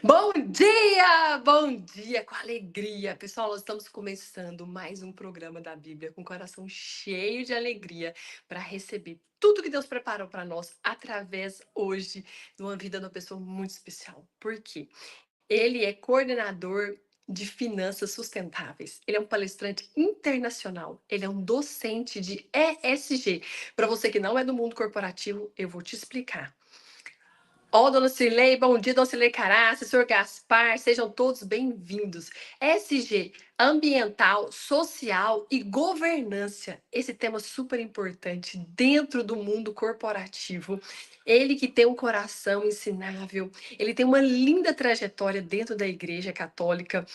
Bom dia, com alegria. Pessoal, nós estamos começando mais um programa da Bíblia com o coração cheio de alegria para receber tudo que Deus preparou para nós através hoje de uma vida de uma pessoa muito especial. Por quê? Ele é coordenador de finanças sustentáveis. Ele é um palestrante internacional. Ele é um docente de ESG. Para você que não é do mundo corporativo, eu vou te explicar. Ó, dona Cirlei, bom dia, dona Cirlei Caraça, senhor Gaspar, sejam todos bem-vindos. SG, ambiental, social e governança. Esse tema super importante dentro do mundo corporativo. Ele que tem um coração ensinável, ele tem uma linda trajetória dentro da Igreja Católica.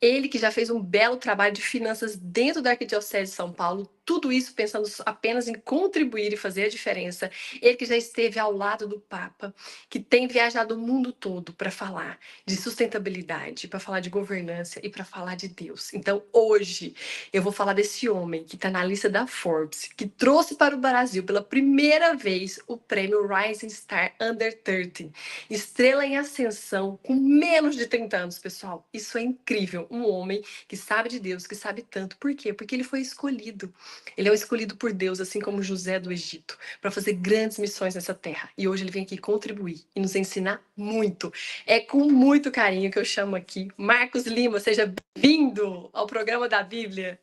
Ele que já fez um belo trabalho de finanças dentro da Arquidiocese de São Paulo, tudo isso pensando apenas em contribuir e fazer a diferença. Ele que já esteve ao lado do Papa, que tem viajado o mundo todo para falar de sustentabilidade, para falar de governança e para falar de Deus. Então, hoje, eu vou falar desse homem que está na lista da Forbes, que trouxe para o Brasil pela primeira vez o prêmio Rising Star Under 30, estrela em ascensão, com menos de 30 anos, pessoal. Isso é incrível. Um homem que sabe de Deus, que sabe tanto. Por quê? Porque ele foi escolhido. Ele é o escolhido por Deus, assim como José do Egito, para fazer grandes missões nessa terra. E hoje ele vem aqui contribuir e nos ensinar muito. É com muito carinho que eu chamo aqui Marcos Lima. Seja bem-vindo ao programa da Bíblia.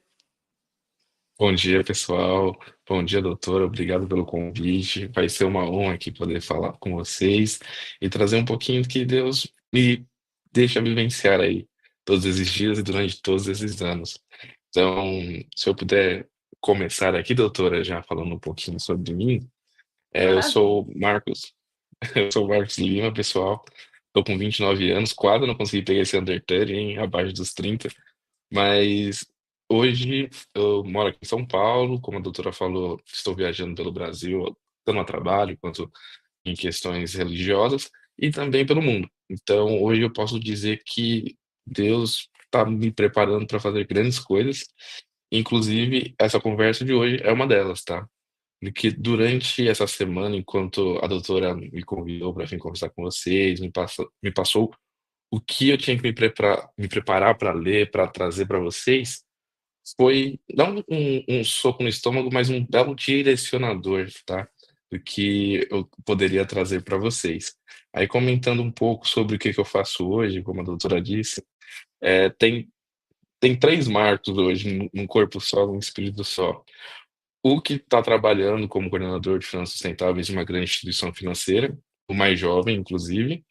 Bom dia, pessoal. Bom dia, doutora. Obrigado pelo convite. Vai ser uma honra aqui poder falar com vocês e trazer um pouquinho do que Deus me deixa vivenciar aí todos esses dias e durante todos esses anos. Então, se eu puder começar aqui, doutora, já falando um pouquinho sobre mim, eu Maravilha. sou Marcos, eu sou Marcos Lima, pessoal. Estou com 29 anos, quase não consegui pegar esse under 30, hein, abaixo dos 30. Mas hoje eu moro aqui em São Paulo, como a doutora falou, estou viajando pelo Brasil, tanto a trabalho quanto em questões religiosas e também pelo mundo. Então, hoje eu posso dizer que Deus está me preparando para fazer grandes coisas, inclusive essa conversa de hoje é uma delas, tá? Porque durante essa semana, enquanto a doutora me convidou para vir conversar com vocês, me passou o que eu tinha que me preparar para ler, para trazer para vocês, foi não um soco no estômago, mas um belo direcionador, tá, do que eu poderia trazer para vocês. Aí comentando um pouco sobre o que que eu faço hoje, como a doutora disse, tem 3 Marcos hoje num corpo só, num espírito só. O que está trabalhando como coordenador de finanças sustentáveis de uma grande instituição financeira, o mais jovem inclusive.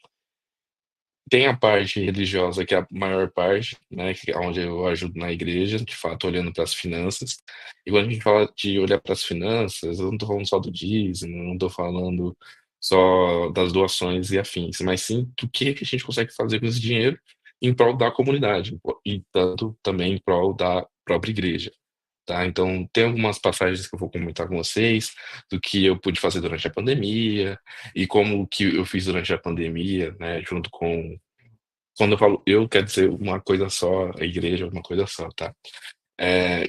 Tem a parte religiosa, que é a maior parte, né, que é onde eu ajudo na igreja, de fato, olhando para as finanças. E quando a gente fala de olhar para as finanças, eu não estou falando só do dízimo, não estou falando só das doações e afins, mas sim do que a gente consegue fazer com esse dinheiro em prol da comunidade, e tanto também em prol da própria igreja, tá? Então, tem algumas passagens que eu vou comentar com vocês, do que eu pude fazer durante a pandemia, e como que eu fiz durante a pandemia, né, junto com quando eu falo eu, quer dizer uma coisa só, a igreja é uma coisa só, tá? Eh,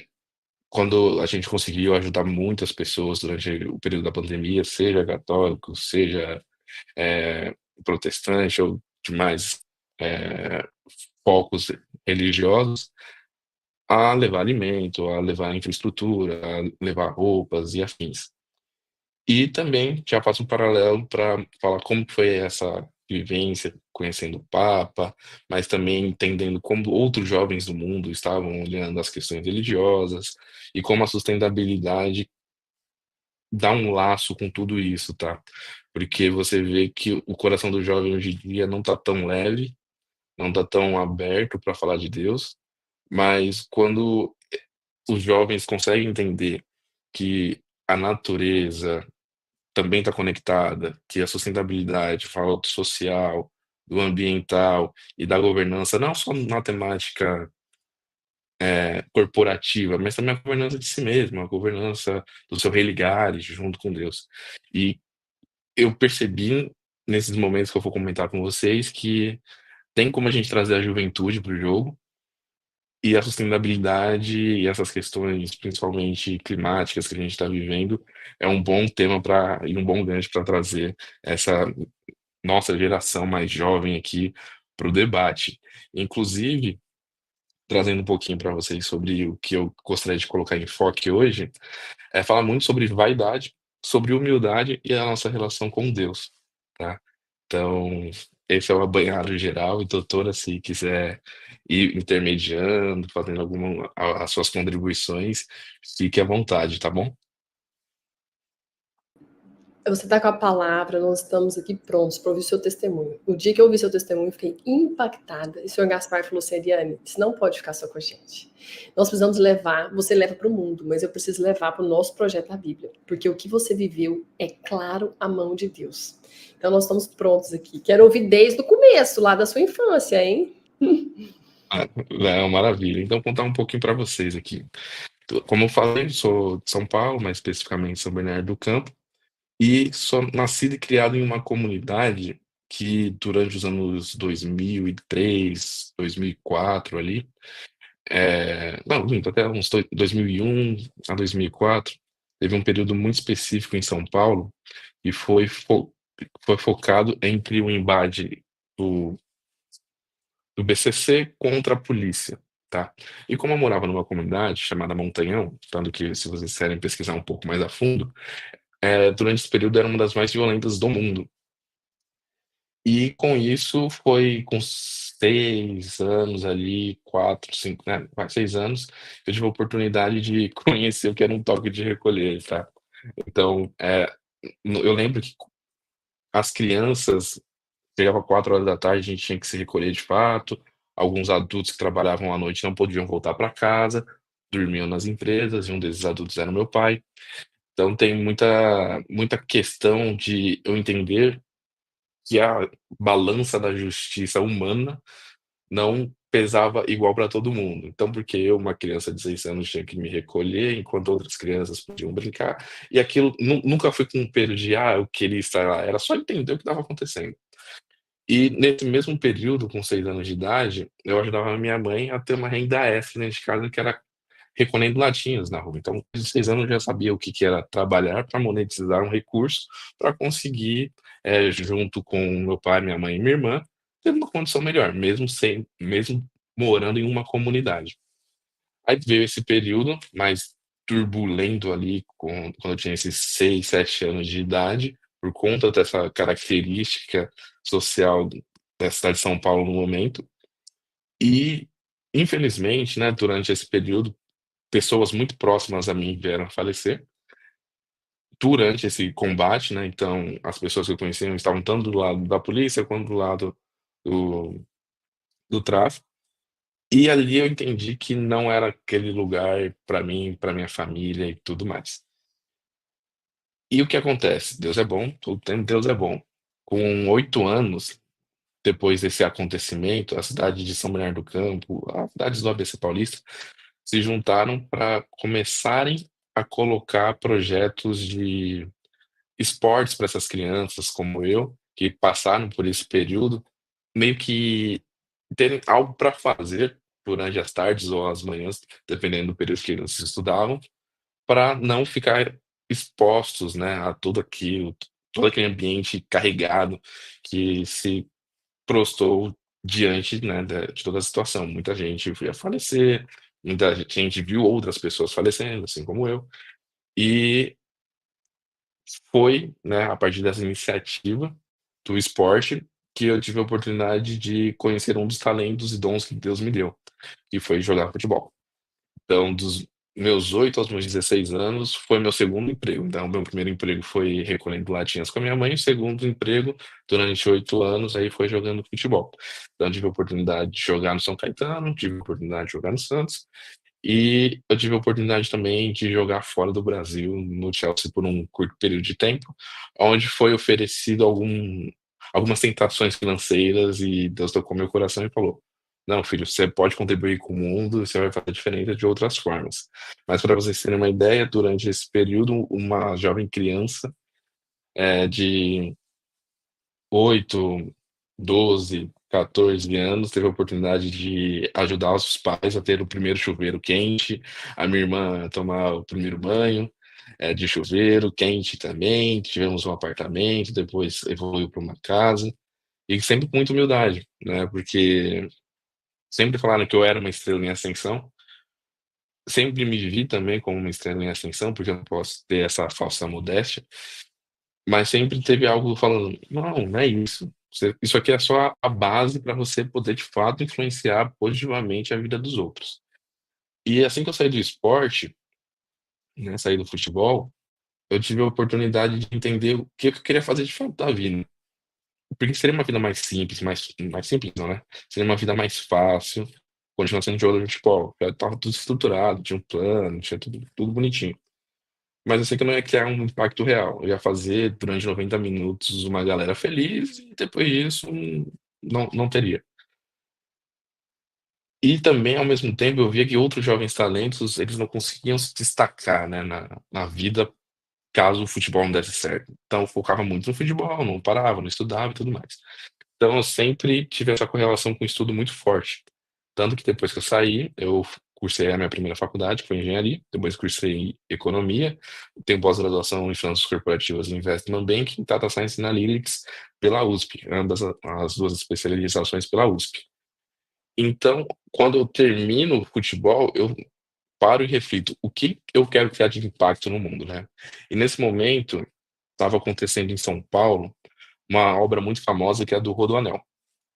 Quando a gente conseguiu ajudar muitas pessoas durante o período da pandemia, seja católico, seja, protestante ou demais, eh, focos religiosos, a levar alimento, a levar infraestrutura, a levar roupas e afins. E também já faço um paralelo para falar como que foi essa vivência conhecendo o Papa, mas também entendendo como outros jovens do mundo estavam olhando as questões religiosas e como a sustentabilidade dá um laço com tudo isso, tá? Porque você vê que o coração do jovem hoje em dia não tá tão leve, não tá tão aberto para falar de Deus, mas quando os jovens conseguem entender que a natureza também está conectada, que a sustentabilidade fala do social, do ambiental e da governança, não só na temática, corporativa, mas também a governança de si mesmo, a governança do seu religar junto com Deus. E eu percebi nesses momentos que eu vou comentar com vocês que tem como a gente trazer a juventude para o jogo, e a sustentabilidade e essas questões, principalmente climáticas que a gente está vivendo, é um bom tema para e um bom gancho para trazer essa nossa geração mais jovem aqui para o debate. Inclusive, trazendo um pouquinho para vocês sobre o que eu gostaria de colocar em enfoque hoje, é falar muito sobre vaidade, sobre humildade e a nossa relação com Deus, tá? Então, esse é o apanhado geral, e doutora, se quiser ir intermediando, fazendo as suas contribuições, fique à vontade, tá bom? Você está com a palavra, nós estamos aqui prontos para ouvir seu testemunho. No dia que eu ouvi seu testemunho, eu fiquei impactada. E o senhor Gaspar falou assim, Ariane, isso não pode ficar só com a gente. Nós precisamos levar, você leva para o mundo, mas eu preciso levar para o nosso projeto da Bíblia. Porque o que você viveu é claro a mão de Deus. Então nós estamos prontos aqui. Quero ouvir desde o começo, lá da sua infância, hein? Ah, não, maravilha. Então, contar um pouquinho para vocês aqui. Como eu falei, eu sou de São Paulo, mais especificamente São Bernardo do Campo, e sou nascido e criado em uma comunidade que, durante os anos 2003, 2004 ali, não, minto, até uns 2001 a 2004, teve um período muito específico em São Paulo e foi focado entre o embate do, do BCC contra a polícia, tá? E como eu morava numa comunidade chamada Montanhão, tanto que, se vocês quiserem pesquisar um pouco mais a fundo, durante esse período era uma das mais violentas do mundo. E com isso foi com 6 anos ali, 4, 5, né, quase 6 anos, eu tive a oportunidade de conhecer o que era um toque de recolher, tá? Então, eu lembro que as crianças chegava 4 horas da tarde, a gente tinha que se recolher de fato. Alguns adultos que trabalhavam à noite não podiam voltar para casa, dormiam nas empresas, e um desses adultos era meu pai. Então tem muita questão de eu entender que a balança da justiça humana não pesava igual para todo mundo. Então, porque eu, uma criança de 6 anos, tinha que me recolher, enquanto outras crianças podiam brincar, e aquilo nunca foi com um peso de: "Ah, eu queria estar lá", era só entender o que estava acontecendo. E nesse mesmo período, com 6 anos de idade, eu ajudava a minha mãe a ter uma renda extra dentro de casa, que era recolhendo latinhas na rua. Então, com 6 anos eu já sabia o que que era trabalhar para monetizar um recurso, para conseguir, junto com meu pai, minha mãe e minha irmã, ter uma condição melhor, mesmo morando em uma comunidade. Aí veio esse período mais turbulento ali quando eu tinha esses 6, 7 anos de idade, por conta dessa característica social da cidade de São Paulo no momento. E, infelizmente, né, durante esse período, pessoas muito próximas a mim vieram a falecer durante esse combate, né, então as pessoas que eu conhecia estavam tanto do lado da polícia quanto do lado do do tráfico. E ali eu entendi que não era aquele lugar para mim, para minha família e tudo mais. E o que acontece? Deus é bom, todo tempo Deus é bom. Com 8 anos, depois desse acontecimento, a cidade de São Bernardo do Campo, as cidades do ABC Paulista, se juntaram para começarem a colocar projetos de esportes para essas crianças como eu, que passaram por esse período, meio que terem algo para fazer durante as tardes ou as manhãs, dependendo do período que eles estudavam, para não ficar expostos, né, a tudo aquilo, todo aquele ambiente carregado que se prostou diante, né, de toda a situação. Muita gente ia falecer, muita gente viu outras pessoas falecendo, assim como eu, e foi, né, a partir dessa iniciativa do esporte que eu tive a oportunidade de conhecer um dos talentos e dons que Deus me deu, que foi jogar futebol. Então, dos meus 8 aos meus 16 anos, foi meu segundo emprego. Então, meu primeiro emprego foi recolhendo latinhas com a minha mãe, o segundo emprego, durante 8 anos, aí foi jogando futebol. Então, eu tive a oportunidade de jogar no São Caetano, tive a oportunidade de jogar no Santos, e eu tive a oportunidade também de jogar fora do Brasil, no Chelsea, por um curto período de tempo, onde foi oferecido algumas tentações financeiras, e Deus tocou meu coração e falou: "Não, filho, você pode contribuir com o mundo, você vai fazer a diferença de outras formas". Mas para vocês terem uma ideia, durante esse período, uma jovem criança, de 8, 12, 14 anos, teve a oportunidade de ajudar os pais a ter o primeiro chuveiro quente, a minha irmã a tomar o primeiro banho, de chuveiro quente também. Tivemos um apartamento, depois evoluiu para uma casa. E sempre com muita humildade, né, porque sempre falaram que eu era uma estrela em ascensão, sempre me vi também como uma estrela em ascensão, porque eu não posso ter essa falsa modéstia, mas sempre teve algo falando: "Não, não é isso. Isso aqui é só a base para você poder, de fato, influenciar positivamente a vida dos outros". E assim que eu saí do esporte, né, saí do futebol, eu tive a oportunidade de entender o que eu queria fazer de fato da vida. Porque seria uma vida mais simples, mais simples não, né, seria uma vida mais fácil, continuar sendo jogador de futebol. Já estava tudo estruturado, tinha um plano, tinha tudo bonitinho. Mas eu sei que eu não ia criar um impacto real. Eu ia fazer durante 90 minutos uma galera feliz e depois disso não teria. E também, ao mesmo tempo, eu via que outros jovens talentos, eles não conseguiam se destacar, né, na vida, caso o futebol não desse certo. Então eu focava muito no futebol, não parava, não estudava e tudo mais. Então eu sempre tive essa correlação com o estudo muito forte. Tanto que depois que eu saí, eu cursei a minha primeira faculdade, que foi engenharia, depois cursei economia, tenho pós-graduação em finanças corporativas e investment banking, Data Science e Analytics pela USP, ambas as duas especializações pela USP. Então, quando eu termino o futebol, eu paro e reflito: o que eu quero criar de impacto no mundo, né? E nesse momento, estava acontecendo em São Paulo uma obra muito famosa que é a do Rodoanel.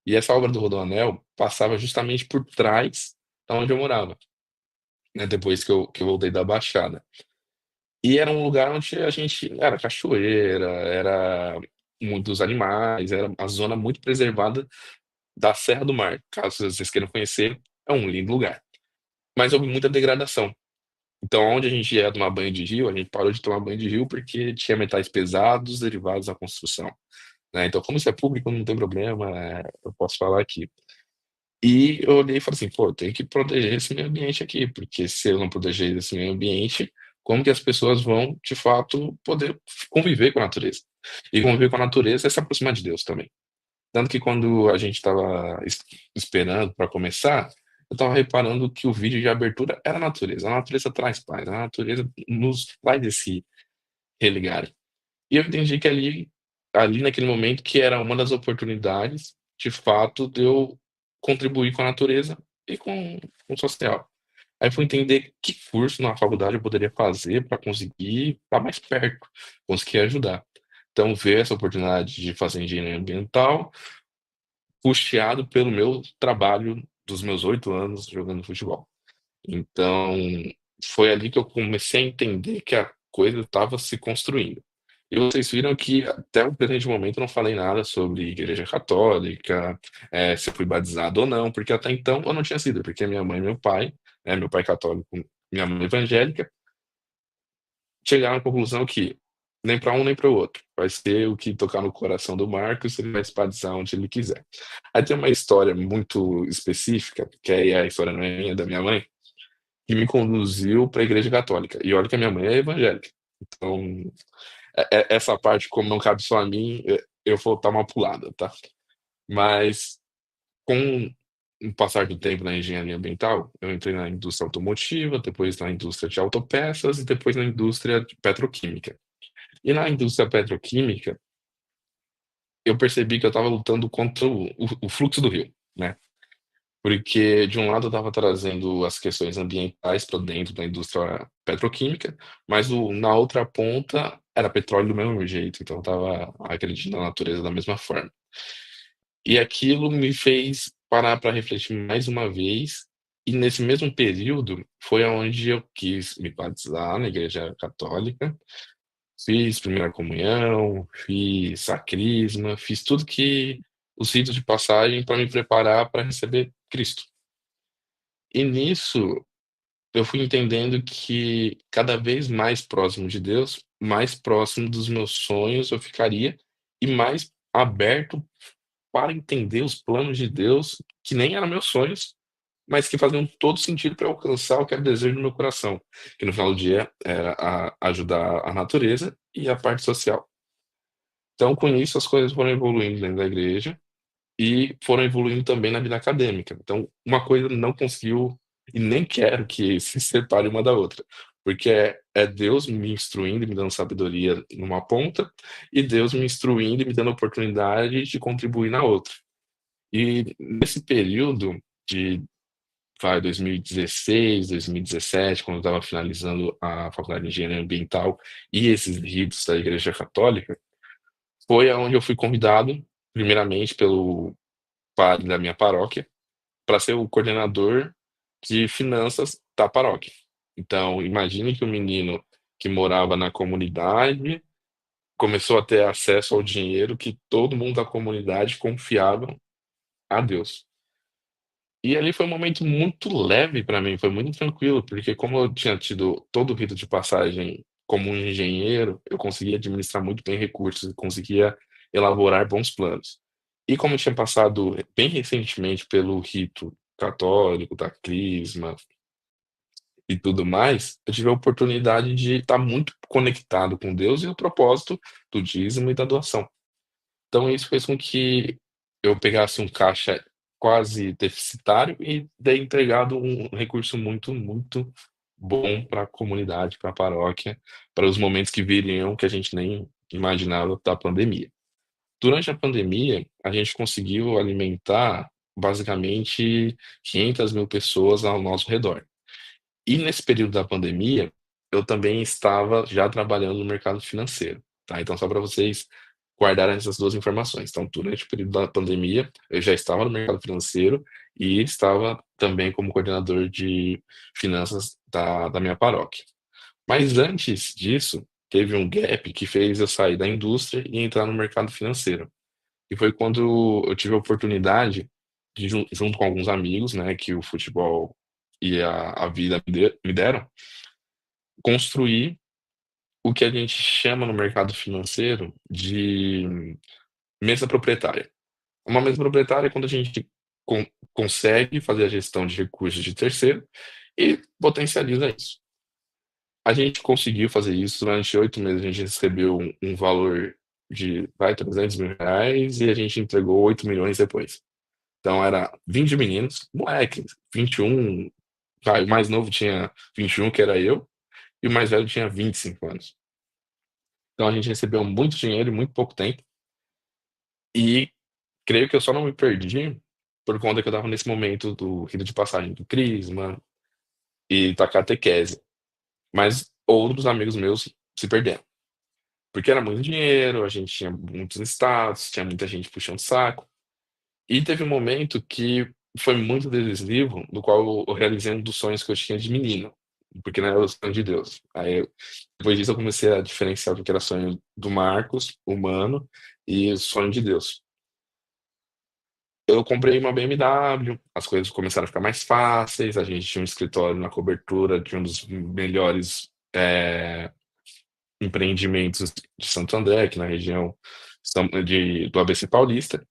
E essa obra do Rodoanel passava justamente por trás da onde eu morava, né, depois que eu voltei da Baixada. E era um lugar onde a gente era cachoeira, era muitos animais, era uma zona muito preservada da Serra do Mar. Caso vocês queiram conhecer, é um lindo lugar. Mas houve muita degradação. Então, onde a gente ia tomar banho de rio, a gente parou de tomar banho de rio porque tinha metais pesados derivados da construção, né. Então, como isso é público, não tem problema, eu posso falar aqui. E eu olhei e falei assim: "Pô, eu tenho que proteger esse meio ambiente aqui, porque se eu não proteger esse meio ambiente, como que as pessoas vão, de fato, poder conviver com a natureza?". E conviver com a natureza é se aproximar de Deus também. Tanto que quando a gente estava esperando para começar, eu estava reparando que o vídeo de abertura era a natureza. A natureza traz paz, a natureza nos faz esse religar. E eu entendi que ali naquele momento que era uma das oportunidades, de fato, de eu contribuir com a natureza e com o social. Aí fui entender que curso na faculdade eu poderia fazer para conseguir estar mais perto, conseguir ajudar. Então ver essa oportunidade de fazer engenharia ambiental, custeado pelo meu trabalho dos meus 8 anos jogando futebol. Então, foi ali que eu comecei a entender que a coisa estava se construindo. E vocês viram que até o presente momento eu não falei nada sobre igreja católica, se eu fui batizado ou não, porque até então eu não tinha sido, porque minha mãe e meu pai, né, meu pai católico, minha mãe evangélica, chegaram à conclusão que nem para um nem para o outro. Vai ser o que tocar no coração do Marcos, ele vai se batizar onde ele quiser. Aí tem uma história muito específica, que aí a história não é minha, é da minha mãe, que me conduziu para a igreja católica. E olha que a minha mãe é evangélica. Então, essa parte, como não cabe só a mim, eu vou dar uma pulada, tá? Mas com o passar do tempo na engenharia ambiental, eu entrei na indústria automotiva, depois na indústria de autopeças e depois na indústria de petroquímica. E na indústria petroquímica, eu percebi que eu estava lutando contra o fluxo do rio, né? Porque de um lado eu estava trazendo as questões ambientais para dentro da indústria petroquímica, mas na outra ponta era petróleo do mesmo jeito, então eu estava acreditando na natureza da mesma forma. E aquilo me fez parar para refletir mais uma vez, e nesse mesmo período foi aonde eu quis me batizar na igreja católica, fiz primeira comunhão, fiz a crisma, fiz tudo que os ritos de passagem para me preparar para receber Cristo. E nisso, eu fui entendendo que cada vez mais próximo de Deus, mais próximo dos meus sonhos eu ficaria e mais aberto para entender os planos de Deus, que nem eram meus sonhos, mas que faziam todo sentido para alcançar o que era o desejo do meu coração, que no final do dia era ajudar a natureza e a parte social. Então, com isso, as coisas foram evoluindo dentro da igreja e foram evoluindo também na vida acadêmica. Então, uma coisa não conseguiu e nem quero que se separe uma da outra, porque é Deus me instruindo e me dando sabedoria numa ponta, e Deus me instruindo e me dando oportunidade de contribuir na outra. E nesse período de, 2016, 2017, quando eu estava finalizando a faculdade de engenharia ambiental e esses ritos da Igreja Católica, foi aonde eu fui convidado, primeiramente pelo padre da minha paróquia, para ser o coordenador de finanças da paróquia. Então, imagine que o menino que morava na comunidade começou a ter acesso ao dinheiro que todo mundo da comunidade confiava a Deus. E ali foi um momento muito leve para mim, foi muito tranquilo, porque como eu tinha tido todo o rito de passagem como um engenheiro, eu conseguia administrar muito bem recursos, conseguia elaborar bons planos. E como eu tinha passado bem recentemente pelo rito católico, da crisma e tudo mais, eu tive a oportunidade de estar muito conectado com Deus e o propósito do dízimo e da doação. Então isso fez com que eu pegasse um caixa quase deficitário e dei entregado um recurso muito, muito bom para a comunidade, para a paróquia, para os momentos que viriam que a gente nem imaginava da pandemia. Durante a pandemia, a gente conseguiu alimentar basicamente 500.000 pessoas ao nosso redor. E nesse período da pandemia, eu também estava já trabalhando no mercado financeiro, tá? Então, só para vocês guardarem essas duas informações. Então, durante o período da pandemia, eu já estava no mercado financeiro e estava também como coordenador de finanças da minha paróquia. Mas antes disso, teve um gap que fez eu sair da indústria e entrar no mercado financeiro. E foi quando eu tive a oportunidade de, junto com alguns amigos, né, que o futebol e a vida me deram, construir o que a gente chama no mercado financeiro de mesa proprietária. Uma mesa proprietária é quando a gente con consegue fazer a gestão de recursos de terceiro e potencializa isso. A gente conseguiu fazer isso durante 8 meses, a gente recebeu um valor de, vai, R$ 300.000 e a gente entregou 8 milhões depois. Então era 20 meninos, moleque, 21, vai, o mais novo tinha 21, que era eu, e o mais velho tinha 25 anos. Então a gente recebeu muito dinheiro em muito pouco tempo, e creio que eu só não me perdi por conta que eu estava nesse momento do rito de passagem do crisma e da catequese, mas outros amigos meus se perderam, porque era muito dinheiro, a gente tinha muitos status, tinha muita gente puxando saco. E teve um momento que foi muito decisivo, no qual eu realizei um dos sonhos que eu tinha de menino, porque não era o sonho de Deus. Depois disso eu comecei a diferenciar o que era sonho do Marcos, humano, e sonho de Deus. Eu comprei uma BMW, as coisas começaram a ficar mais fáceis, a gente tinha um escritório na cobertura de um dos melhores, empreendimentos de Santo André, aqui na região do ABC Paulista.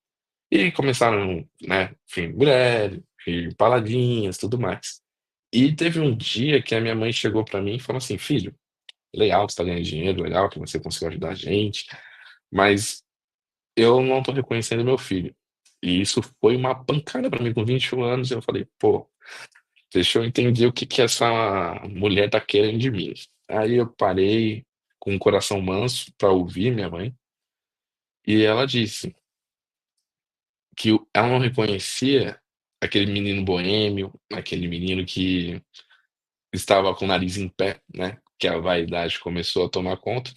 E começaram, né, enfim, mulheres, e baladinhas, tudo mais. E teve um dia que a minha mãe chegou pra mim e falou assim: "Filho, legal que você tá ganhando dinheiro, legal que você conseguiu ajudar a gente, mas eu não tô reconhecendo meu filho". E isso foi uma pancada pra mim com 21 anos, e eu falei: "Pô, deixa eu entender o que que essa mulher tá querendo de mim". Aí eu parei com o coração manso pra ouvir minha mãe, e ela disse que ela não reconhecia aquele menino boêmio, aquele menino que estava com o nariz em pé, né, que a vaidade começou a tomar conta,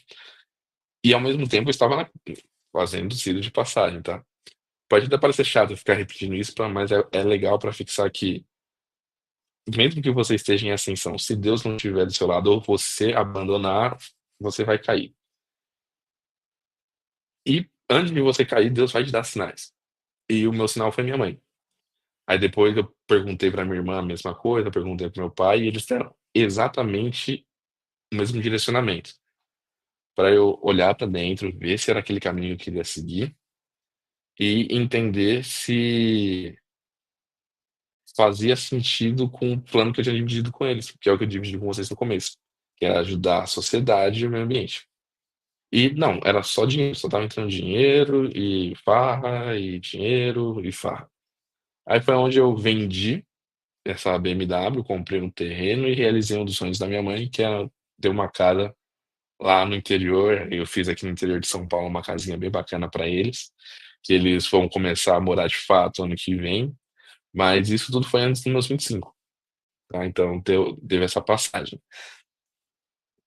e ao mesmo tempo eu estava fazendo cílio de passagem, tá. Pode até parecer chato eu ficar repetindo isso mas é legal para fixar que, mesmo que você esteja em ascensão, se Deus não estiver do seu lado ou você abandonar, você vai cair. E antes de você cair, Deus vai te dar sinais. E o meu sinal foi minha mãe. Aí depois eu perguntei pra minha irmã a mesma coisa, perguntei para meu pai, e eles deram exatamente o mesmo direcionamento, para eu olhar para dentro, ver se era aquele caminho que eu queria seguir e entender se fazia sentido com o plano que eu tinha dividido com eles, que é o que eu dividi com vocês no começo, que era ajudar a sociedade e o meio ambiente. E não, era só dinheiro, só estava entrando dinheiro e farra, e dinheiro e farra. Aí foi onde eu vendi essa BMW, comprei um terreno e realizei um dos sonhos da minha mãe, que era deu uma casa lá no interior. Eu fiz aqui no interior de São Paulo uma casinha bem bacana para eles, que eles vão começar a morar de fato ano que vem, mas isso tudo foi antes dos meus 25, tá, então teve essa passagem.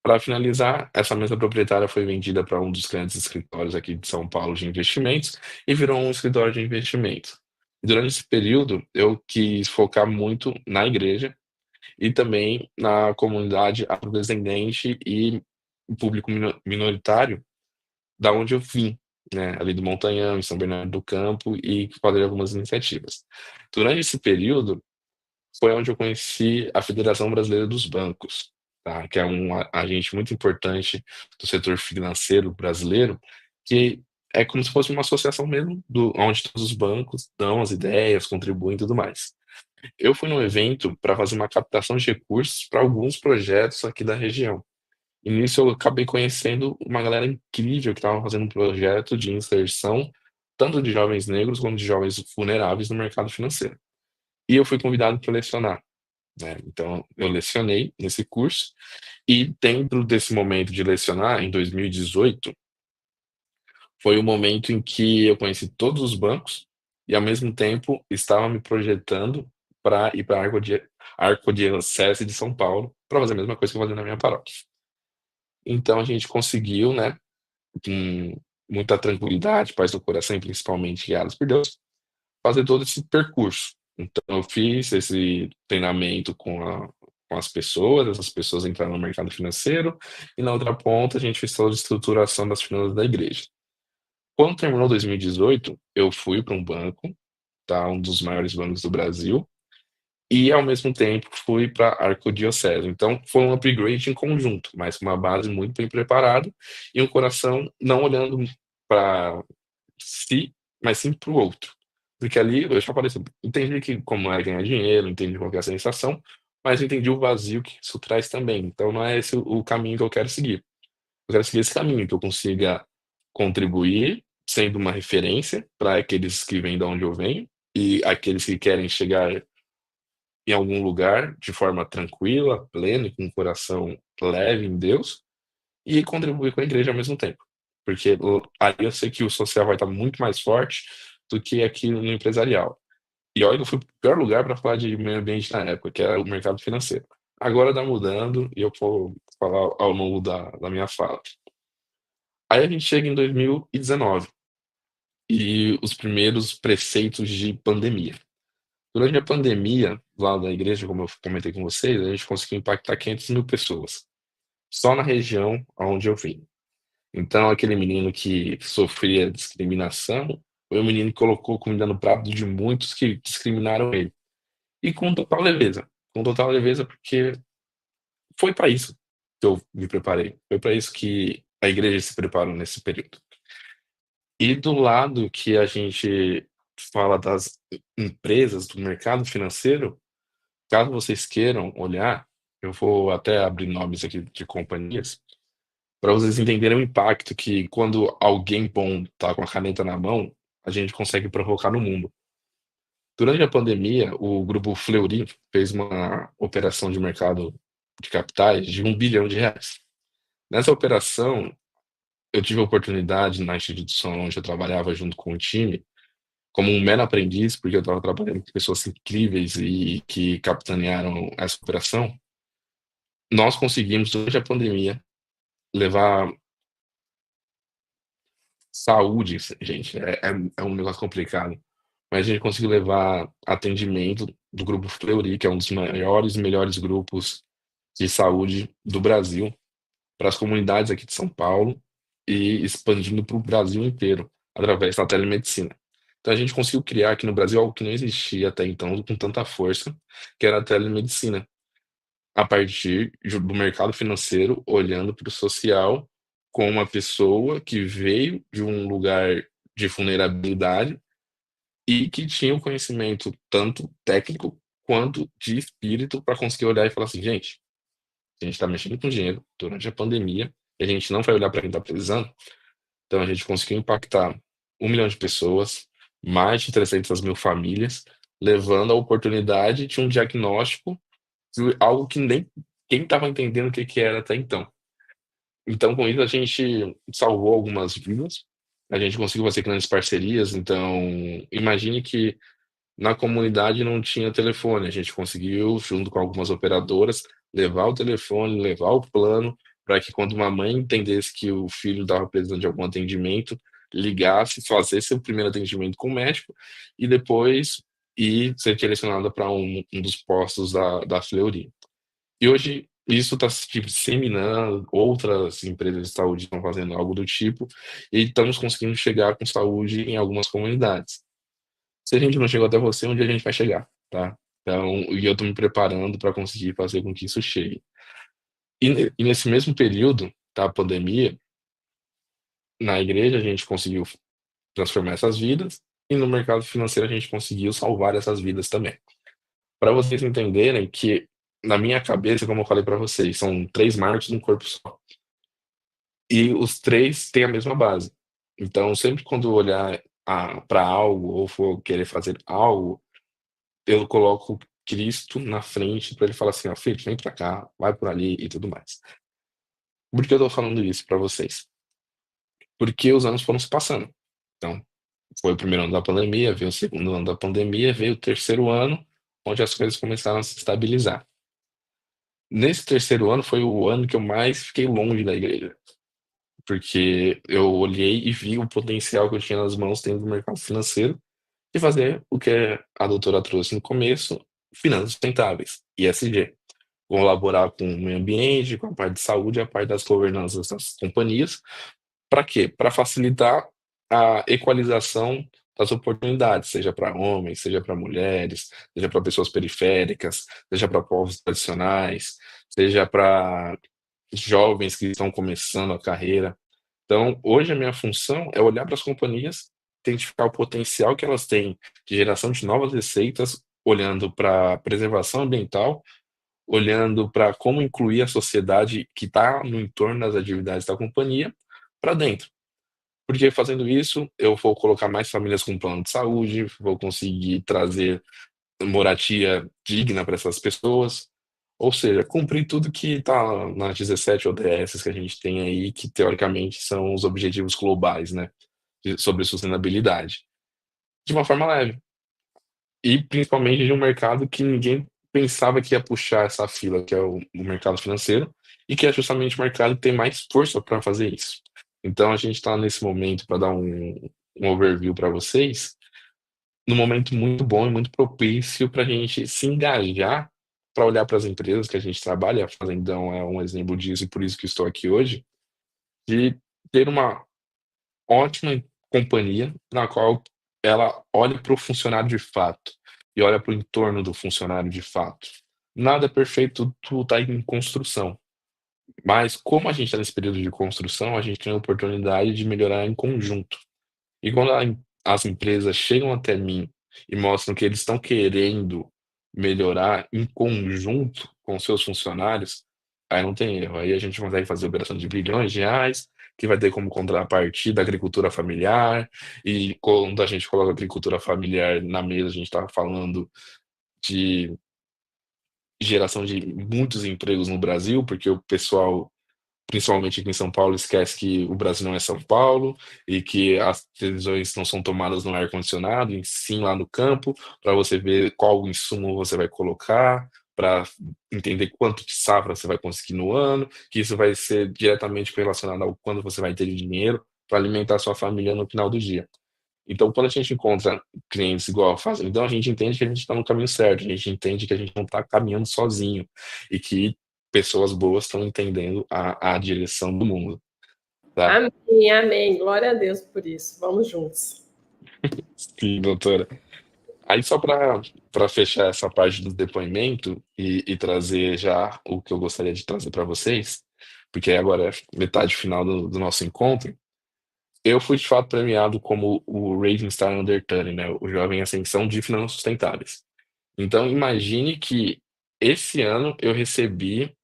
Para finalizar, essa mesa proprietária foi vendida para um dos grandes escritórios aqui de São Paulo de investimentos e virou um escritório de investimentos. Durante esse período, eu quis focar muito na igreja e também na comunidade afrodescendente e o público minoritário da onde eu vim, né, ali do Montanhão, em São Bernardo do Campo, e fazer algumas iniciativas. Durante esse período, foi onde eu conheci a Federação Brasileira dos Bancos, tá, que é um agente muito importante do setor financeiro brasileiro, que é como se fosse uma associação mesmo, onde todos os bancos dão as ideias, contribuem e tudo mais. Eu fui num evento para fazer uma captação de recursos para alguns projetos aqui da região. E nisso eu acabei conhecendo uma galera incrível que estava fazendo um projeto de inserção, tanto de jovens negros quanto de jovens vulneráveis no mercado financeiro. E eu fui convidado para lecionar, né? Então eu lecionei nesse curso e dentro desse momento de lecionar, em 2018, foi o momento em que eu conheci todos os bancos e, ao mesmo tempo, estava me projetando para ir para a Arcodiocese de São Paulo, para fazer a mesma coisa que eu fazia na minha paróquia. Então a gente conseguiu, né, com muita tranquilidade, paz no coração e principalmente guiados por Deus, fazer todo esse percurso. Então eu fiz esse treinamento com as pessoas, essas pessoas entraram no mercado financeiro, e na outra ponta a gente fez toda a estruturação das finanças da igreja. Quando terminou 2018, eu fui para um banco, tá, um dos maiores bancos do Brasil, e ao mesmo tempo fui para a Arcodiocese. Então foi um upgrade em conjunto, mas com uma base muito bem preparada e um coração não olhando para si, mas sim para o outro. Porque ali, eu já falei assim, entendi que como é ganhar dinheiro, entendi qual que é a sensação, mas entendi o vazio que isso traz também. Então não é esse o caminho que eu quero seguir. Eu quero seguir esse caminho, que eu consiga contribuir, sendo uma referência para aqueles que vêm de onde eu venho e aqueles que querem chegar em algum lugar de forma tranquila, plena e com o coração leve em Deus, e contribuir com a igreja ao mesmo tempo. Porque aí eu sei que o social vai estar muito mais forte do que aqui no empresarial. E olha que eu fui para o pior lugar para falar de meio ambiente na época, que era o mercado financeiro. Agora está mudando e eu vou falar ao longo da minha fala. Aí a gente chega em 2019 e os primeiros preceitos de pandemia. Durante a pandemia, lá da igreja, como eu comentei com vocês, a gente conseguiu impactar 500.000 pessoas, só na região onde eu vim. Então, aquele menino que sofria discriminação foi o menino que colocou comida no prato de muitos que discriminaram ele. E com total leveza. Com total leveza, porque foi para isso que eu me preparei. Foi para isso que a igreja se preparou nesse período. E do lado que a gente fala das empresas, do mercado financeiro, caso vocês queiram olhar, eu vou até abrir nomes aqui de companhias, para vocês entenderem o impacto que quando alguém bom tá com a caneta na mão, a gente consegue provocar no mundo. Durante a pandemia, o grupo Fleury fez uma operação de mercado de capitais de R$ 1 bilhão. Nessa operação, eu tive a oportunidade na instituição onde eu trabalhava junto com o time, como um mero aprendiz, porque eu estava trabalhando com pessoas incríveis e que capitanearam essa operação. Nós conseguimos, durante a pandemia, levar saúde, gente, é um negócio complicado, mas a gente conseguiu levar atendimento do grupo Fleury, que é um dos maiores e melhores grupos de saúde do Brasil, para as comunidades aqui de São Paulo e expandindo para o Brasil inteiro, através da telemedicina. Então a gente conseguiu criar aqui no Brasil algo que não existia até então com tanta força, que era a telemedicina, a partir do mercado financeiro, olhando para o social, com uma pessoa que veio de um lugar de vulnerabilidade e que tinha o conhecimento tanto técnico quanto de espírito para conseguir olhar e falar assim, gente, a gente está mexendo com dinheiro durante a pandemia e a gente não vai olhar para quem está precisando. Então a gente conseguiu impactar 1 milhão de pessoas, mais de 300.000 famílias, levando a oportunidade de um diagnóstico de algo que nem quem estava entendendo o que que era até então. Então, com isso, a gente salvou algumas vidas, a gente conseguiu fazer grandes parcerias, então imagine que na comunidade não tinha telefone, a gente conseguiu, junto com algumas operadoras, levar o telefone, levar o plano, para que quando uma mãe entendesse que o filho estava precisando de algum atendimento, ligasse, fizesse o primeiro atendimento com o médico e depois ir ser direcionada para um dos postos da Fleury. E hoje isso está se disseminando, outras empresas de saúde estão fazendo algo do tipo, e estamos conseguindo chegar com saúde em algumas comunidades. Se a gente não chegou até você, um dia a gente vai chegar, tá? Então, e eu tô me preparando para conseguir fazer com que isso chegue. E nesse mesmo período da pandemia, na igreja a gente conseguiu transformar essas vidas, e no mercado financeiro a gente conseguiu salvar essas vidas também. Para vocês entenderem que, na minha cabeça, como eu falei para vocês, são 3 marcos num corpo só, e os 3 têm a mesma base. Então sempre quando eu olhar para algo ou for querer fazer algo, eu coloco Cristo na frente para ele falar assim: "Ó filho, vem pra cá, vai por ali", e tudo mais. Por que eu tô falando isso para vocês? Porque os anos foram se passando. Então, foi o primeiro ano da pandemia, veio o segundo ano da pandemia, veio o terceiro ano, onde as coisas começaram a se estabilizar. Nesse terceiro ano foi o ano que eu mais fiquei longe da igreja, porque eu olhei e vi o potencial que eu tinha nas mãos dentro do mercado financeiro, de fazer o que a doutora trouxe no começo, finanças sustentáveis, ESG. Colaborar com o meio ambiente, com a parte de saúde e a parte das governanças das companhias. Para quê? Para facilitar a equalização das oportunidades, seja para homens, seja para mulheres, seja para pessoas periféricas, seja para povos tradicionais, seja para jovens que estão começando a carreira. Então, hoje a minha função é olhar para as companhias, identificar o potencial que elas têm de geração de novas receitas, olhando para preservação ambiental, olhando para como incluir a sociedade que está no entorno das atividades da companhia para dentro. Porque fazendo isso, eu vou colocar mais famílias com plano de saúde, vou conseguir trazer moradia digna para essas pessoas, ou seja, cumprir tudo que está nas 17 ODS que a gente tem aí, que teoricamente são os objetivos globais, né, sobre sustentabilidade, de uma forma leve. E principalmente de um mercado que ninguém pensava que ia puxar essa fila, que é o mercado financeiro, e que é justamente o mercado que tem mais força para fazer isso. Então a gente está nesse momento para dar um overview para vocês, num momento muito bom e muito propício para a gente se engajar, para olhar para as empresas que a gente trabalha, a Fazendão é um exemplo disso e por isso que estou aqui hoje, de ter uma ótima companhia, na qual ela olha para o funcionário de fato, e olha para o entorno do funcionário de fato. Nada é perfeito, tudo está em construção, mas como a gente está nesse período de construção, a gente tem a oportunidade de melhorar em conjunto. E quando as empresas chegam até mim e mostram que eles estão querendo melhorar em conjunto com seus funcionários, aí não tem erro. Aí a gente consegue fazer operação de bilhões de reais, que vai ter como contrapartida a agricultura familiar, e quando a gente coloca a agricultura familiar na mesa, a gente está falando de geração de muitos empregos no Brasil, porque o pessoal, principalmente aqui em São Paulo, esquece que o Brasil não é São Paulo e que as decisões não são tomadas no ar-condicionado, e sim lá no campo, para você ver qual insumo você vai colocar, para entender quanto de safra você vai conseguir no ano, que isso vai ser diretamente relacionado ao quanto você vai ter de dinheiro para alimentar sua família no final do dia. Então, quando a gente encontra clientes igual fazem, então a gente entende que a gente está no caminho certo, a gente entende que a gente não está caminhando sozinho e que pessoas boas estão entendendo a direção do mundo, tá? Amém, amém. Glória a Deus por isso. Vamos juntos. Sim, doutora. Aí só para fechar essa parte do depoimento e trazer já o que eu gostaria de trazer para vocês, porque agora é metade final do nosso encontro, eu fui de fato premiado como o Rising Star Under 30, né, o Jovem Ascensão de Finanças Sustentáveis. Então imagine que esse ano eu recebi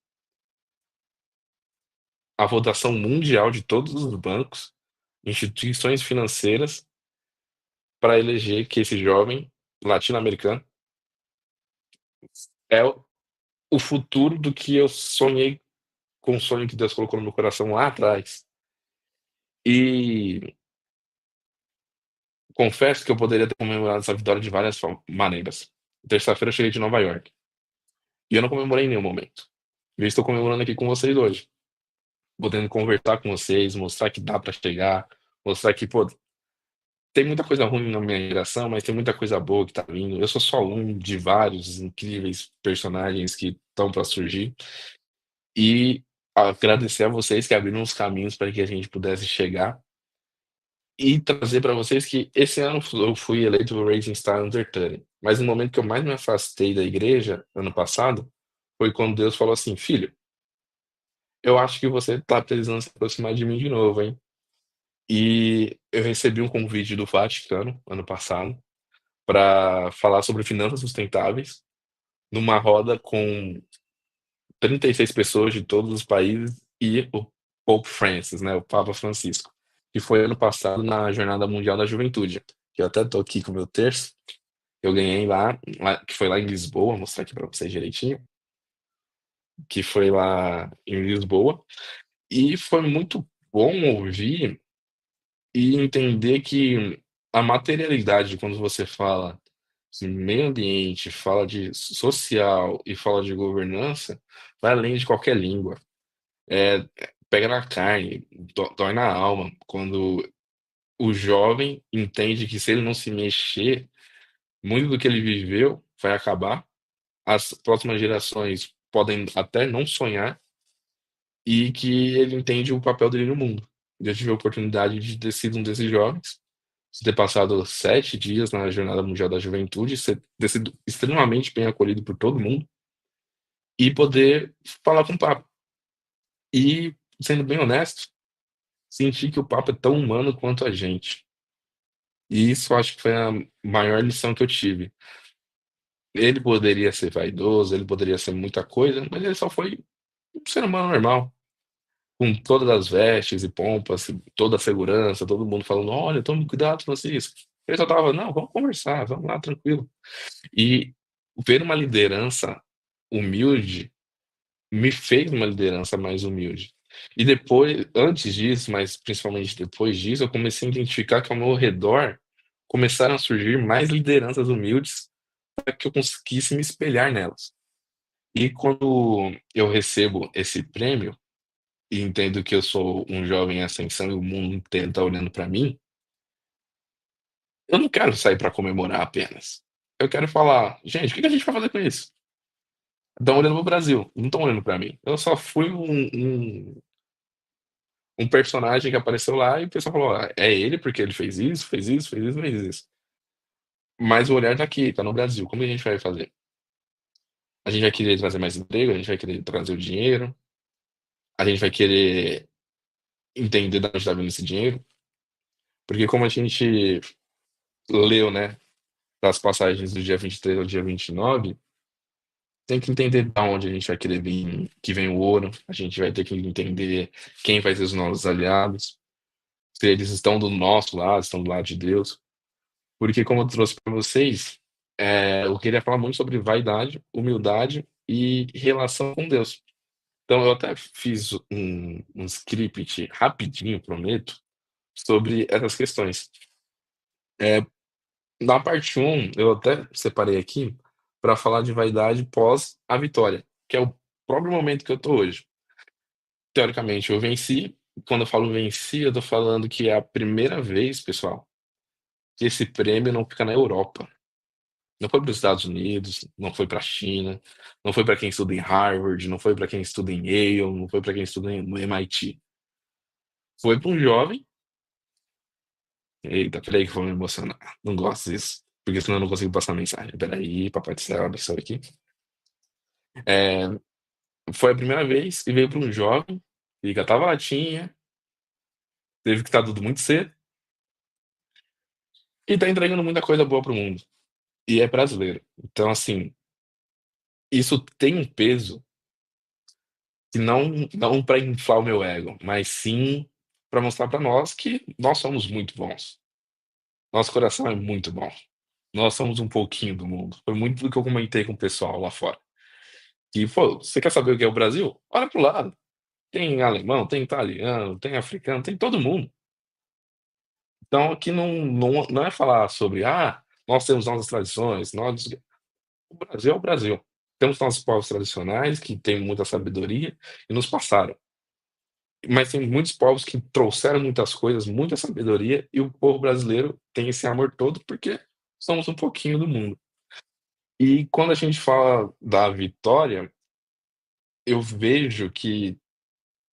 a votação mundial de todos os bancos, instituições financeiras, para eleger que esse jovem latino-americano é o futuro do que eu sonhei com o sonho que Deus colocou no meu coração lá atrás. E confesso que eu poderia ter comemorado essa vitória de várias maneiras. Terça-feira eu cheguei de Nova York e eu não comemorei em nenhum momento. Eu estou comemorando aqui com vocês hoje, podendo conversar com vocês, mostrar que dá para chegar, mostrar que, pô, tem muita coisa ruim na minha geração, mas tem muita coisa boa que tá vindo. Eu sou só um de vários incríveis personagens que estão para surgir. E agradecer a vocês que abriram os caminhos para que a gente pudesse chegar e trazer para vocês que esse ano eu fui eleito o Rising Star Under 30. Mas no momento que eu mais me afastei da igreja, ano passado, foi quando Deus falou assim: filho, eu acho que você está precisando se aproximar de mim de novo, hein? E eu recebi um convite do Vaticano ano passado para falar sobre finanças sustentáveis numa roda com 36 pessoas de todos os países e o Pope Francis, né, o Papa Francisco, que foi ano passado na Jornada Mundial da Juventude, que eu até tô aqui com o meu terço, eu ganhei que foi lá em Lisboa, vou mostrar aqui para vocês direitinho, que foi lá em Lisboa, e foi muito bom ouvir e entender que a materialidade, quando você fala de meio ambiente, fala de social e fala de governança, vai além de qualquer língua. É, pega na carne, dói na alma, quando o jovem entende que se ele não se mexer, muito do que ele viveu vai acabar, as próximas gerações podem até não sonhar, e que ele entende o papel dele no mundo. Eu tive a oportunidade de ter sido um desses jovens, de ter passado 7 dias na Jornada Mundial da Juventude, ter sido extremamente bem acolhido por todo mundo, e poder falar com o Papa. E, sendo bem honesto, senti que o Papa é tão humano quanto a gente. E isso eu acho que foi a maior lição que eu tive. Ele poderia ser vaidoso, ele poderia ser muita coisa, mas ele só foi um ser humano normal, com todas as vestes e pompas, toda a segurança, todo mundo falando: olha, tome cuidado, Francisco. Ele só tava: não, vamos conversar, vamos lá, tranquilo. E ver uma liderança humilde me fez uma liderança mais humilde. E depois, antes disso, mas principalmente depois disso, eu comecei a identificar que ao meu redor começaram a surgir mais lideranças humildes para que eu conseguisse me espelhar nelas. E quando eu recebo esse prêmio e entendo que eu sou um jovem em ascensão e o mundo inteiro está olhando para mim, eu não quero sair para comemorar apenas. Eu quero falar: gente, o que a gente vai fazer com isso? Estão olhando para o Brasil, não estão olhando para mim. Eu só fui um personagem que apareceu lá e o pessoal falou: "Ah, é ele porque ele fez isso, fez isso, fez isso, fez isso." Mas o olhar tá aqui, tá no Brasil. Como a gente vai fazer? A gente vai querer trazer mais emprego, a gente vai querer trazer o dinheiro, a gente vai querer entender de onde tá vindo esse dinheiro, porque como a gente leu, né, das passagens do dia 23 ao dia 29, tem que entender de onde a gente vai querer vir, que vem o ouro, a gente vai ter que entender quem vai ser os nossos aliados, se eles estão do nosso lado, estão do lado de Deus. Porque, como eu trouxe para vocês, eu queria falar muito sobre vaidade, humildade e relação com Deus. Então, eu até fiz um script rapidinho, prometo, sobre essas questões. É, na parte um, eu até separei aqui para falar de vaidade pós a vitória, que é o próprio momento que eu estou hoje. Teoricamente, eu venci. Quando eu falo venci, eu estou falando que é a primeira vez, pessoal, que esse prêmio não fica na Europa. Não foi para os Estados Unidos, não foi para a China, não foi para quem estuda em Harvard, não foi para quem estuda em Yale, não foi para quem estuda no MIT. Foi para um jovem. Eita, peraí que eu vou me emocionar. Não gosto disso, porque senão eu não consigo passar a mensagem. Peraí, papai do céu, abençoe aqui. É, foi a primeira vez que veio para um jovem que catava latinha, teve que estar tudo muito cedo e está entregando muita coisa boa para o mundo. E é brasileiro. Então, assim, isso tem um peso que não para inflar o meu ego, mas sim para mostrar para nós que nós somos muito bons. Nosso coração é muito bom. Nós somos um pouquinho do mundo. Foi muito do que eu comentei com o pessoal lá fora. Que, pô, você quer saber o que é o Brasil? Olha pro lado. Tem alemão, tem italiano, tem africano, tem todo mundo. Então aqui não é falar sobre: "Ah, nós temos nossas tradições, nós" o Brasil é o Brasil. Temos nossos povos tradicionais que têm muita sabedoria e nos passaram. Mas tem muitos povos que trouxeram muitas coisas, muita sabedoria, e o povo brasileiro tem esse amor todo, porque somos um pouquinho do mundo. E quando a gente fala da vitória, eu vejo que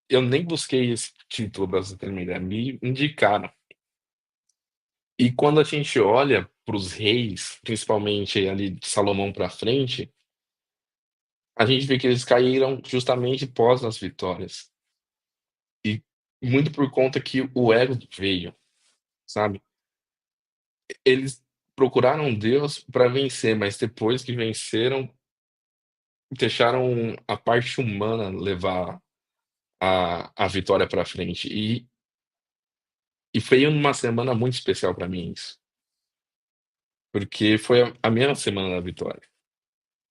eu nem busquei esse título, pra você ter uma ideia, me indicaram. E quando a gente olha para os reis, principalmente ali de Salomão para frente, a gente vê que eles caíram justamente pós as vitórias. E muito por conta que o ego veio, sabe. Eles procuraram Deus para vencer, mas depois que venceram, deixaram a parte humana levar a vitória para frente. E foi uma semana muito especial para mim isso, porque foi a minha semana da vitória.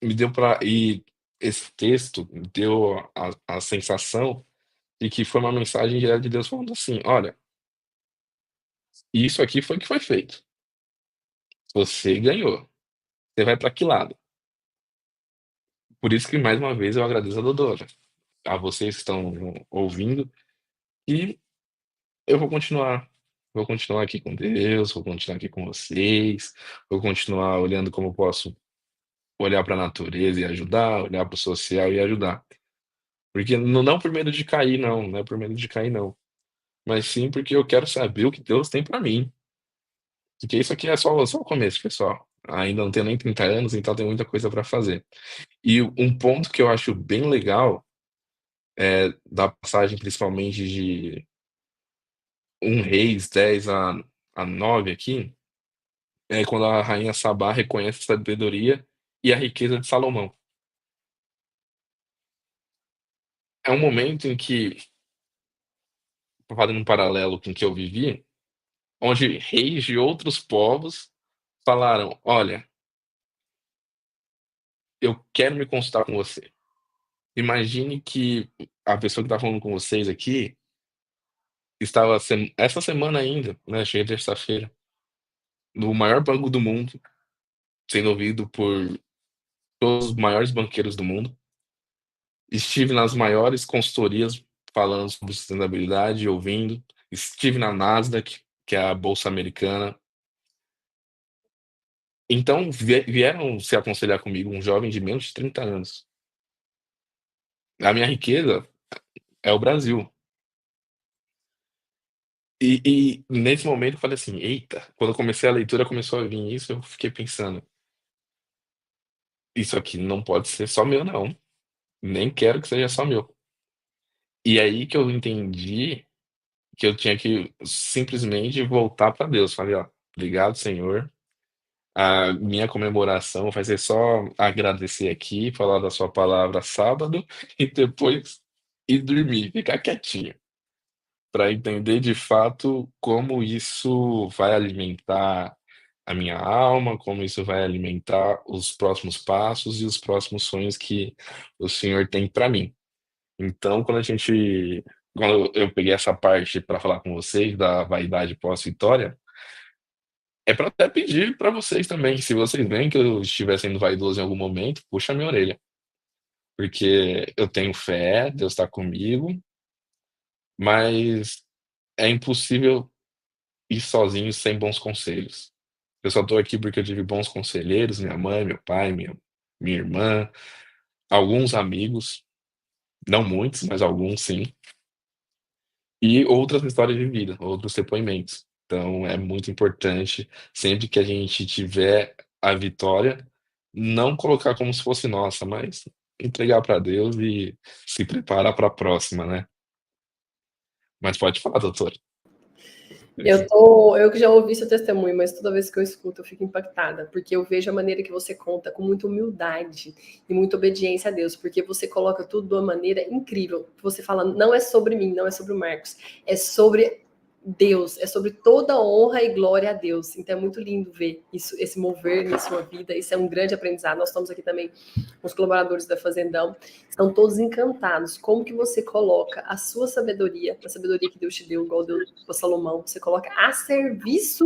Me deu para e esse texto me deu a sensação de que foi uma mensagem direta de Deus falando assim: "Olha, isso aqui foi o que foi feito. Você ganhou. Você vai para que lado?". Por isso que mais uma vez eu agradeço a Dodora, a vocês que estão ouvindo, e eu vou continuar aqui com Deus, vou continuar aqui com vocês, vou continuar olhando como eu posso olhar para a natureza e ajudar, olhar para o social e ajudar. Porque não por medo de cair não, não é por medo de cair não, mas sim porque eu quero saber o que Deus tem para mim, porque isso aqui é só o começo, pessoal. Ainda não tenho nem 30 anos, então tem muita coisa para fazer. E um ponto que eu acho bem legal, da passagem principalmente de 1 Reis 10 a 9 aqui, é quando a rainha Sabá reconhece a sabedoria e a riqueza de Salomão. É um momento em que, fazendo um paralelo com o que eu vivi, onde reis de outros povos falaram: "Olha, eu quero me consultar com você". Imagine que a pessoa que está falando com vocês aqui estava essa semana ainda, né, chega terça-feira, no maior banco do mundo, sendo ouvido por todos os maiores banqueiros do mundo. Estive nas maiores consultorias falando sobre sustentabilidade, ouvindo. Estive na Nasdaq, que é a bolsa americana. Então vieram se aconselhar comigo um jovem de menos de 30 anos. A minha riqueza é o Brasil. E nesse momento eu falei assim: "Eita", quando eu comecei a leitura, começou a vir isso, eu fiquei pensando: "Isso aqui não pode ser só meu não, nem quero que seja só meu". E aí que eu entendi que eu tinha que simplesmente voltar para Deus. Falei: "Ó, obrigado, Senhor, a minha comemoração vai ser só agradecer aqui, falar da sua palavra sábado e depois ir dormir, ficar quietinho, para entender de fato como isso vai alimentar a minha alma, como isso vai alimentar os próximos passos e os próximos sonhos que o Senhor tem para mim". Então, quando eu peguei essa parte para falar com vocês da vaidade pós-vitória, é para até pedir para vocês também, se vocês veem que eu estiver sendo vaidoso em algum momento, puxa a minha orelha, porque eu tenho fé, Deus está comigo, mas é impossível ir sozinho sem bons conselhos. Eu só estou aqui porque eu tive bons conselheiros, minha mãe, meu pai, minha irmã, alguns amigos, não muitos, mas alguns sim. E outras histórias de vida, outros depoimentos. Então é muito importante, sempre que a gente tiver a vitória, não colocar como se fosse nossa, mas entregar para Deus e se preparar para a próxima, né. Mas pode falar, doutora. Eu que já ouvi seu testemunho, mas toda vez que eu escuto eu fico impactada, porque eu vejo a maneira que você conta com muita humildade e muita obediência a Deus, porque você coloca tudo de uma maneira incrível. Você fala, não é sobre mim, não é sobre o Marcos, é sobre Deus, é sobre toda honra e glória a Deus. Então é muito lindo ver isso, esse mover na sua vida. Isso é um grande aprendizado. Nós estamos aqui também com os colaboradores da Fazendão, estão todos encantados. Como que você coloca a sua sabedoria, a sabedoria que Deus te deu, igual deu para Salomão, você coloca a serviço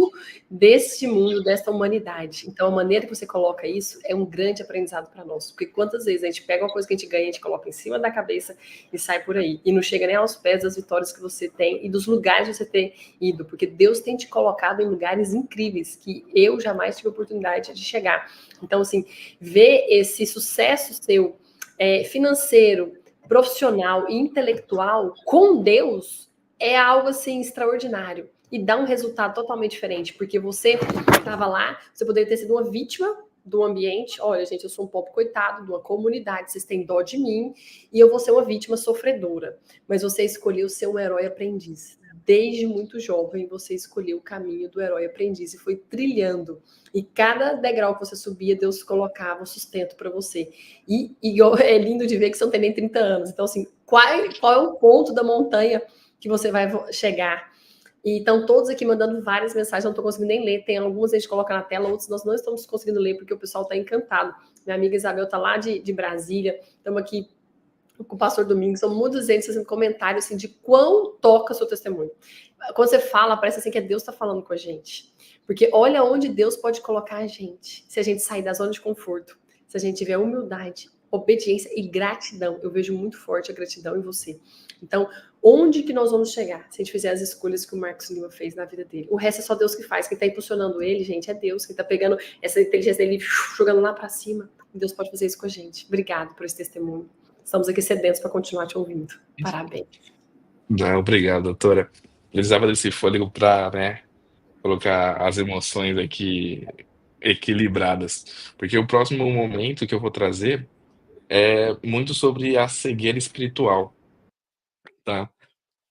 deste mundo, desta humanidade. Então a maneira que você coloca isso é um grande aprendizado para nós. Porque quantas vezes a gente pega uma coisa que a gente ganha, a gente coloca em cima da cabeça e sai por aí. E não chega nem aos pés das vitórias que você tem e dos lugares que você tem ido. Porque Deus tem te colocado em lugares incríveis que eu jamais tive oportunidade de chegar. Então, assim, ver esse sucesso seu financeiro, profissional e intelectual com Deus é algo, assim, extraordinário. E dá um resultado totalmente diferente. Porque você estava lá, você poderia ter sido uma vítima do ambiente. Olha, gente, eu sou um pobre coitado de uma comunidade, vocês têm dó de mim e eu vou ser uma vítima sofredora. Mas você escolheu ser um herói aprendiz. Desde muito jovem, você escolheu o caminho do herói aprendiz e foi trilhando. E cada degrau que você subia, Deus colocava o sustento para você. E é lindo de ver que você não tem nem 30 anos. Então, assim, qual é o ponto da montanha que você vai chegar? E estão todos aqui mandando várias mensagens, não estou conseguindo nem ler. Tem algumas a gente coloca na tela, outros nós não estamos conseguindo ler, porque o pessoal está encantado. Minha amiga Isabel está lá de Brasília, estamos aqui com o pastor Domingos, são muitos deles fazendo comentários assim, de quão toca o seu testemunho. Quando você fala, parece assim que é Deus está falando com a gente. Porque olha onde Deus pode colocar a gente, se a gente sair da zona de conforto, se a gente tiver humildade, obediência e gratidão. Eu vejo muito forte a gratidão em você. Então, onde que nós vamos chegar se a gente fizer as escolhas que o Marcos Lima fez na vida dele? O resto é só Deus que faz. Quem está impulsionando ele, gente, é Deus. Quem está pegando essa inteligência dele jogando lá para cima. Deus pode fazer isso com a gente. Obrigado por esse testemunho. Estamos aqui sedentos para continuar te ouvindo. Parabéns. Não, obrigado, doutora. Precisava desse fôlego para, né, colocar as emoções aqui equilibradas. Porque o próximo momento que eu vou trazer é muito sobre a cegueira espiritual, tá?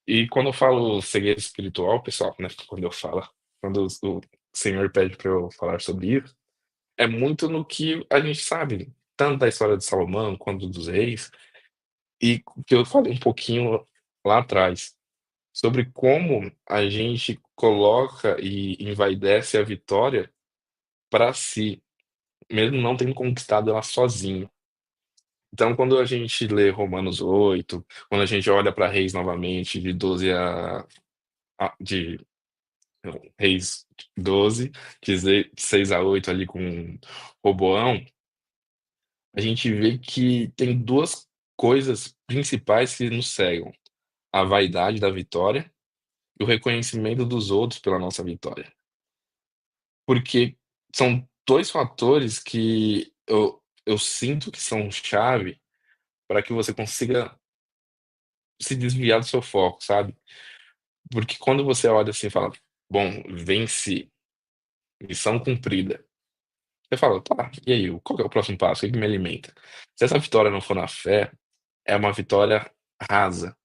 E quando eu falo cegueira espiritual, pessoal, né, quando o Senhor pede para eu falar sobre isso, é muito no que a gente sabe, tanto da história de Salomão quanto dos reis, e que eu falei um pouquinho lá atrás, sobre como a gente coloca e envaidece a vitória para si, mesmo não tendo conquistado ela sozinho. Então, quando a gente lê Romanos 8, quando a gente olha para Reis novamente, de 12 de Reis 12, de 6 a 8 ali com Roboão, a gente vê que tem duas coisas principais que nos cegam: a vaidade da vitória e o reconhecimento dos outros pela nossa vitória. Porque são 2 fatores que eu sinto que são chave para que você consiga se desviar do seu foco, sabe. Porque quando você olha assim e fala: "Bom, venci, missão cumprida", você fala: "Tá, e aí, qual que é o próximo passo? O que que me alimenta?". Se essa vitória não for na fé, é uma vitória rasa,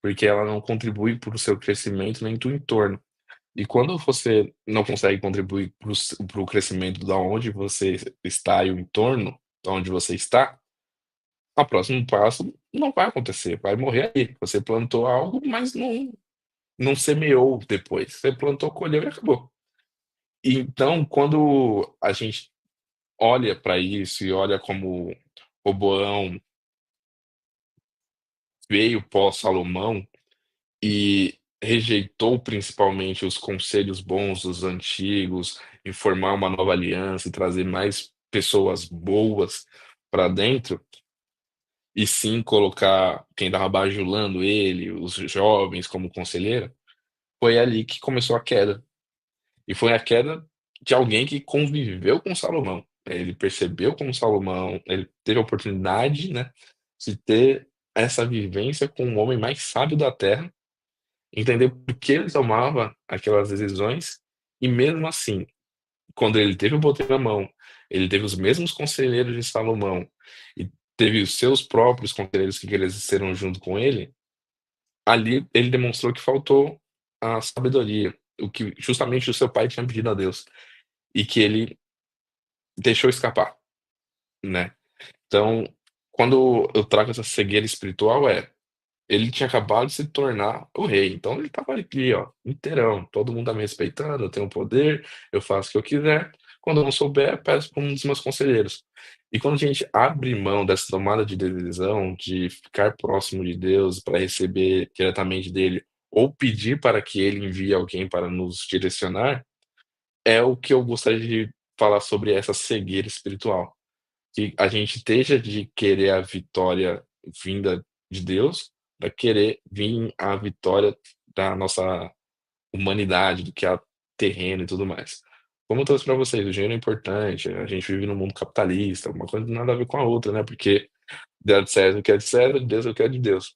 porque ela não contribui para o seu crescimento nem do entorno. E quando você não consegue contribuir para o crescimento da onde você está e o entorno da onde você está, o próximo passo não vai acontecer, vai morrer aí. Você plantou algo, mas não semeou depois. Você plantou, colheu e acabou. E então, quando a gente olha para isso e olha como Roboão veio pós-Salomão e rejeitou principalmente os conselhos bons dos antigos, em formar uma nova aliança e trazer mais pessoas boas para dentro, e sim colocar quem estava bajulando ele, os jovens, como conselheiro, foi ali que começou a queda. E foi a queda de alguém que conviveu com Salomão. Ele percebeu como Salomão, ele teve a oportunidade, né, de ter essa vivência com o homem mais sábio da terra, entender por que ele tomava aquelas decisões, e mesmo assim, quando ele teve o poder na mão, ele teve os mesmos conselheiros de Salomão, e teve os seus próprios conselheiros que cresceram junto com ele, ali ele demonstrou que faltou a sabedoria, o que justamente o seu pai tinha pedido a Deus, e que ele deixou escapar, né. Então, quando eu trago essa cegueira espiritual, Ele tinha acabado de se tornar o rei, então ele estava ali, ó, inteirão, todo mundo tá me respeitando, eu tenho poder, eu faço o que eu quiser, quando eu não souber, peço para um dos meus conselheiros. E quando a gente abre mão dessa tomada de decisão, de ficar próximo de Deus para receber diretamente dele, ou pedir para que ele envie alguém para nos direcionar, é o que eu gostaria de falar sobre essa cegueira espiritual. Que a gente esteja de querer a vitória vinda de Deus, para querer vir a vitória da nossa humanidade, do que é terreno e tudo mais. Como eu trouxe para vocês, o dinheiro é importante, a gente vive num mundo capitalista, uma coisa não tem nada a ver com a outra, né, porque Deus de César o que é de César, Deus o que é de Deus.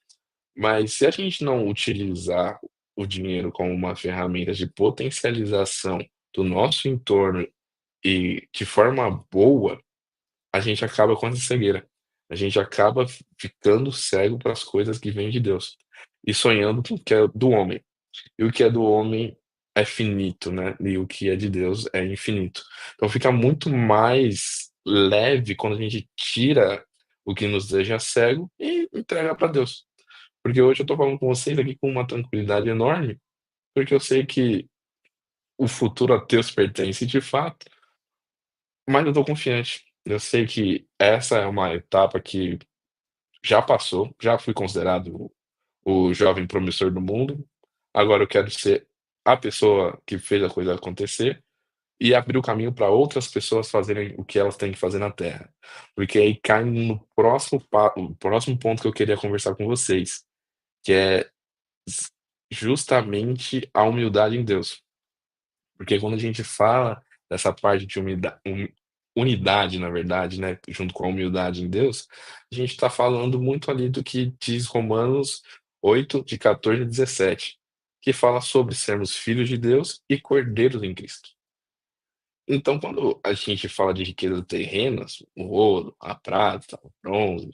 Mas se a gente não utilizar o dinheiro como uma ferramenta de potencialização do nosso entorno e de forma boa, a gente acaba com essa cegueira. A gente acaba ficando cego para as coisas que vêm de Deus e sonhando com o que é do homem. E o que é do homem é finito, né? E o que é de Deus é infinito. Então fica muito mais leve quando a gente tira o que nos deixa cego e entrega para Deus. Porque hoje eu tô falando com vocês aqui com uma tranquilidade enorme, porque eu sei que o futuro a Deus pertence de fato, mas eu tô confiante. Eu sei que essa é uma etapa que já passou, já fui considerado o jovem promissor do mundo, agora eu quero ser a pessoa que fez a coisa acontecer e abrir o caminho para outras pessoas fazerem o que elas têm que fazer na Terra. Porque aí cai no o próximo ponto que eu queria conversar com vocês, que é s justamente a humildade em Deus. Porque quando a gente fala dessa parte de unidade, na verdade, né, junto com a humildade em Deus, a gente está falando muito ali do que diz Romanos 8, de 14 a 17, que fala sobre sermos filhos de Deus e cordeiros em Cristo. Então, quando a gente fala de riquezas terrenas, o ouro, a prata, o bronze,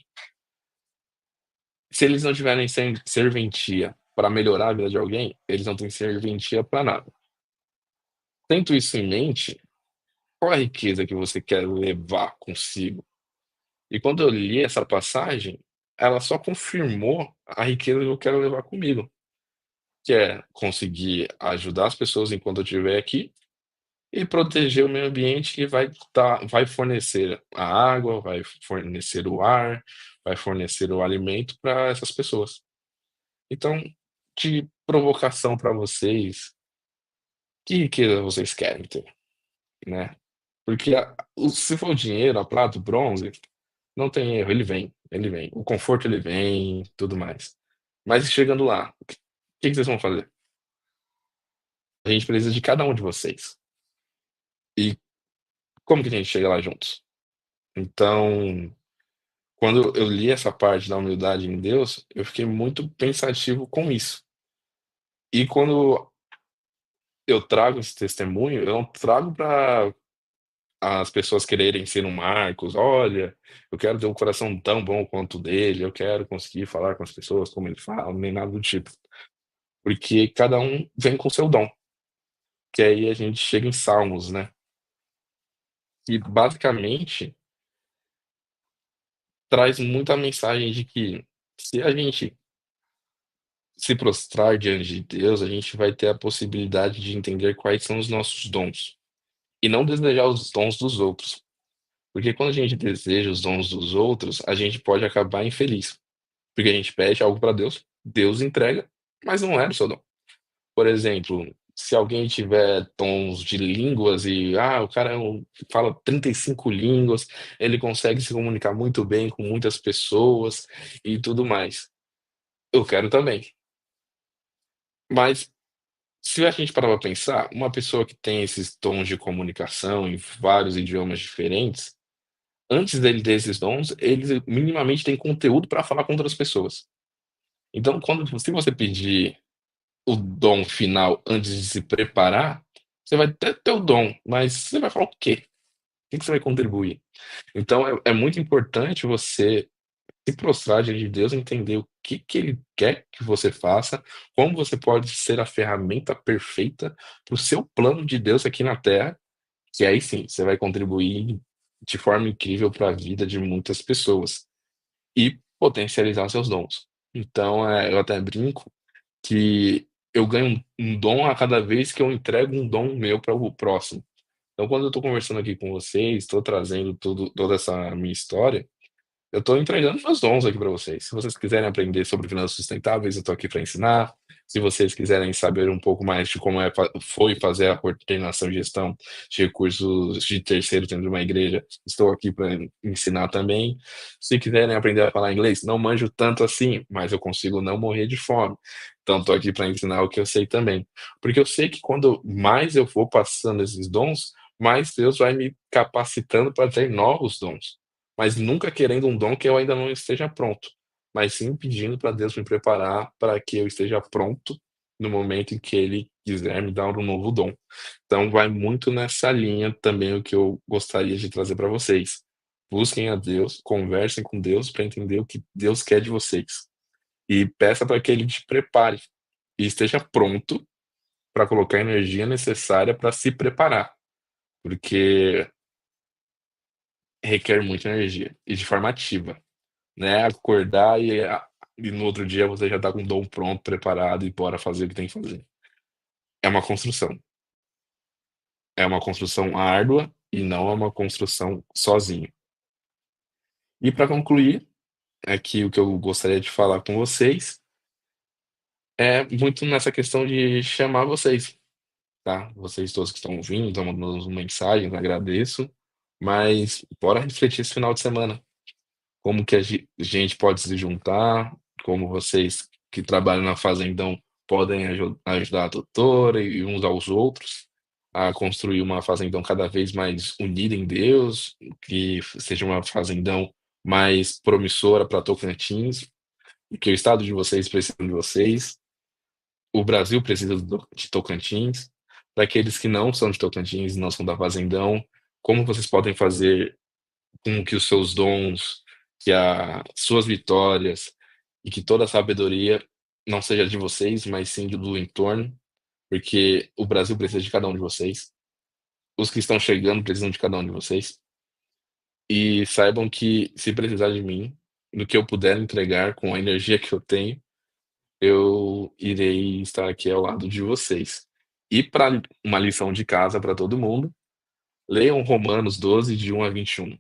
se eles não tiverem serventia para melhorar a vida de alguém, eles não têm serventia para nada. Tendo isso em mente, qual a riqueza que você quer levar consigo? E quando eu li essa passagem, ela só confirmou a riqueza que eu quero levar comigo, que é conseguir ajudar as pessoas enquanto eu estiver aqui e proteger o meio ambiente que vai fornecer a água, vai fornecer o ar, vai fornecer o alimento para essas pessoas. Então, de provocação para vocês, que riqueza vocês querem ter, né? Porque se for o dinheiro, a prata, o bronze, não tem erro, ele vem, ele vem. O conforto ele vem, tudo mais. Mas chegando lá, o que vocês vão fazer? A gente precisa de cada um de vocês. E como que a gente chega lá juntos? Então, quando eu li essa parte da humildade em Deus, eu fiquei muito pensativo com isso. E quando eu trago esse testemunho, eu não trago para as pessoas quererem ser um Marcos, olha, eu quero ter um coração tão bom quanto o dele, eu quero conseguir falar com as pessoas como ele fala, nem nada do tipo. Porque cada um vem com seu dom, que aí a gente chega em Salmos, né? E basicamente traz muita mensagem de que se a gente se prostrar diante de Deus, a gente vai ter a possibilidade de entender quais são os nossos dons e não desejar os dons dos outros. Porque quando a gente deseja os dons dos outros, a gente pode acabar infeliz. Porque a gente pede algo para Deus, Deus entrega, mas não é o seu dom. Por exemplo, se alguém tiver dons de línguas e, o cara fala 35 línguas, ele consegue se comunicar muito bem com muitas pessoas e tudo mais. Eu quero também. Mas se a gente parar pra pensar, uma pessoa que tem esses dons de comunicação em vários idiomas diferentes, antes dele ter esses dons, ele minimamente tem conteúdo para falar com outras pessoas. Então, se você pedir o dom final antes de se preparar, você vai ter o dom, mas você vai falar o quê? O que você vai contribuir? Então é muito importante você se prostrar diante de Deus, entender o que Ele quer que você faça, como você pode ser a ferramenta perfeita para o seu plano de Deus aqui na Terra, que aí sim, você vai contribuir de forma incrível para a vida de muitas pessoas e potencializar seus dons. Então, eu até brinco que eu ganho um dom a cada vez que eu entrego um dom meu para o próximo. Então, quando eu estou conversando aqui com vocês, estou trazendo toda essa minha história, eu estou entregando meus dons aqui para vocês. Se vocês quiserem aprender sobre finanças sustentáveis, eu estou aqui para ensinar. Se vocês quiserem saber um pouco mais de como foi fazer a coordenação e gestão de recursos de terceiros dentro de uma igreja, estou aqui para ensinar também. Se quiserem aprender a falar inglês, não manjo tanto assim, mas eu consigo não morrer de fome. Então, estou aqui para ensinar o que eu sei também. Porque eu sei que quando mais eu vou passando esses dons, mais Deus vai me capacitando para ter novos dons, mas nunca querendo um dom que eu ainda não esteja pronto, mas sim pedindo para Deus me preparar para que eu esteja pronto no momento em que Ele quiser me dar um novo dom. Então, vai muito nessa linha também o que eu gostaria de trazer para vocês. Busquem a Deus, conversem com Deus para entender o que Deus quer de vocês. E peça para que Ele te prepare e esteja pronto para colocar a energia necessária para se preparar, porque requer muita energia e de forma ativa, né? Acordar e no outro dia você já tá com o dom pronto, preparado e bora fazer o que tem que fazer. É uma construção. É uma construção árdua e não é uma construção sozinho. E para concluir, aqui o que eu gostaria de falar com vocês é muito nessa questão de chamar vocês, tá? Vocês todos que estão ouvindo, estão mandando mensagens, agradeço, mas bora refletir esse final de semana. Como que a gente pode se juntar, como vocês que trabalham na fazendão podem ajudar a doutora e uns aos outros a construir uma fazendão cada vez mais unida em Deus, que seja uma fazendão mais promissora para Tocantins, que o estado de vocês precisa de vocês, o Brasil precisa de Tocantins. Para aqueles que não são de Tocantins, não são da fazendão, como vocês podem fazer com que os seus dons, que as suas vitórias e que toda a sabedoria não seja de vocês, mas sim do entorno, porque o Brasil precisa de cada um de vocês. Os que estão chegando precisam de cada um de vocês. E saibam que se precisar de mim, no que eu puder entregar com a energia que eu tenho, eu irei estar aqui ao lado de vocês. E para uma lição de casa para todo mundo, leiam Romanos 12, de 1 a 21,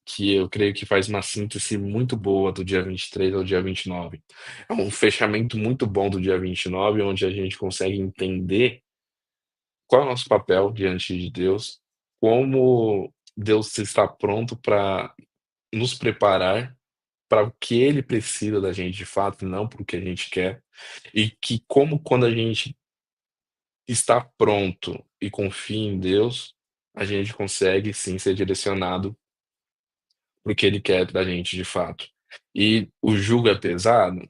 que eu creio que faz uma síntese muito boa do dia 23 ao dia 29. É um fechamento muito bom do dia 29, onde a gente consegue entender qual é o nosso papel diante de Deus, como Deus está pronto para nos preparar para o que Ele precisa da gente de fato, e não para o que a gente quer, e que como quando a gente está pronto e confia em Deus, a gente consegue sim ser direcionado para o que Ele quer da gente de fato. E o jugo é pesado,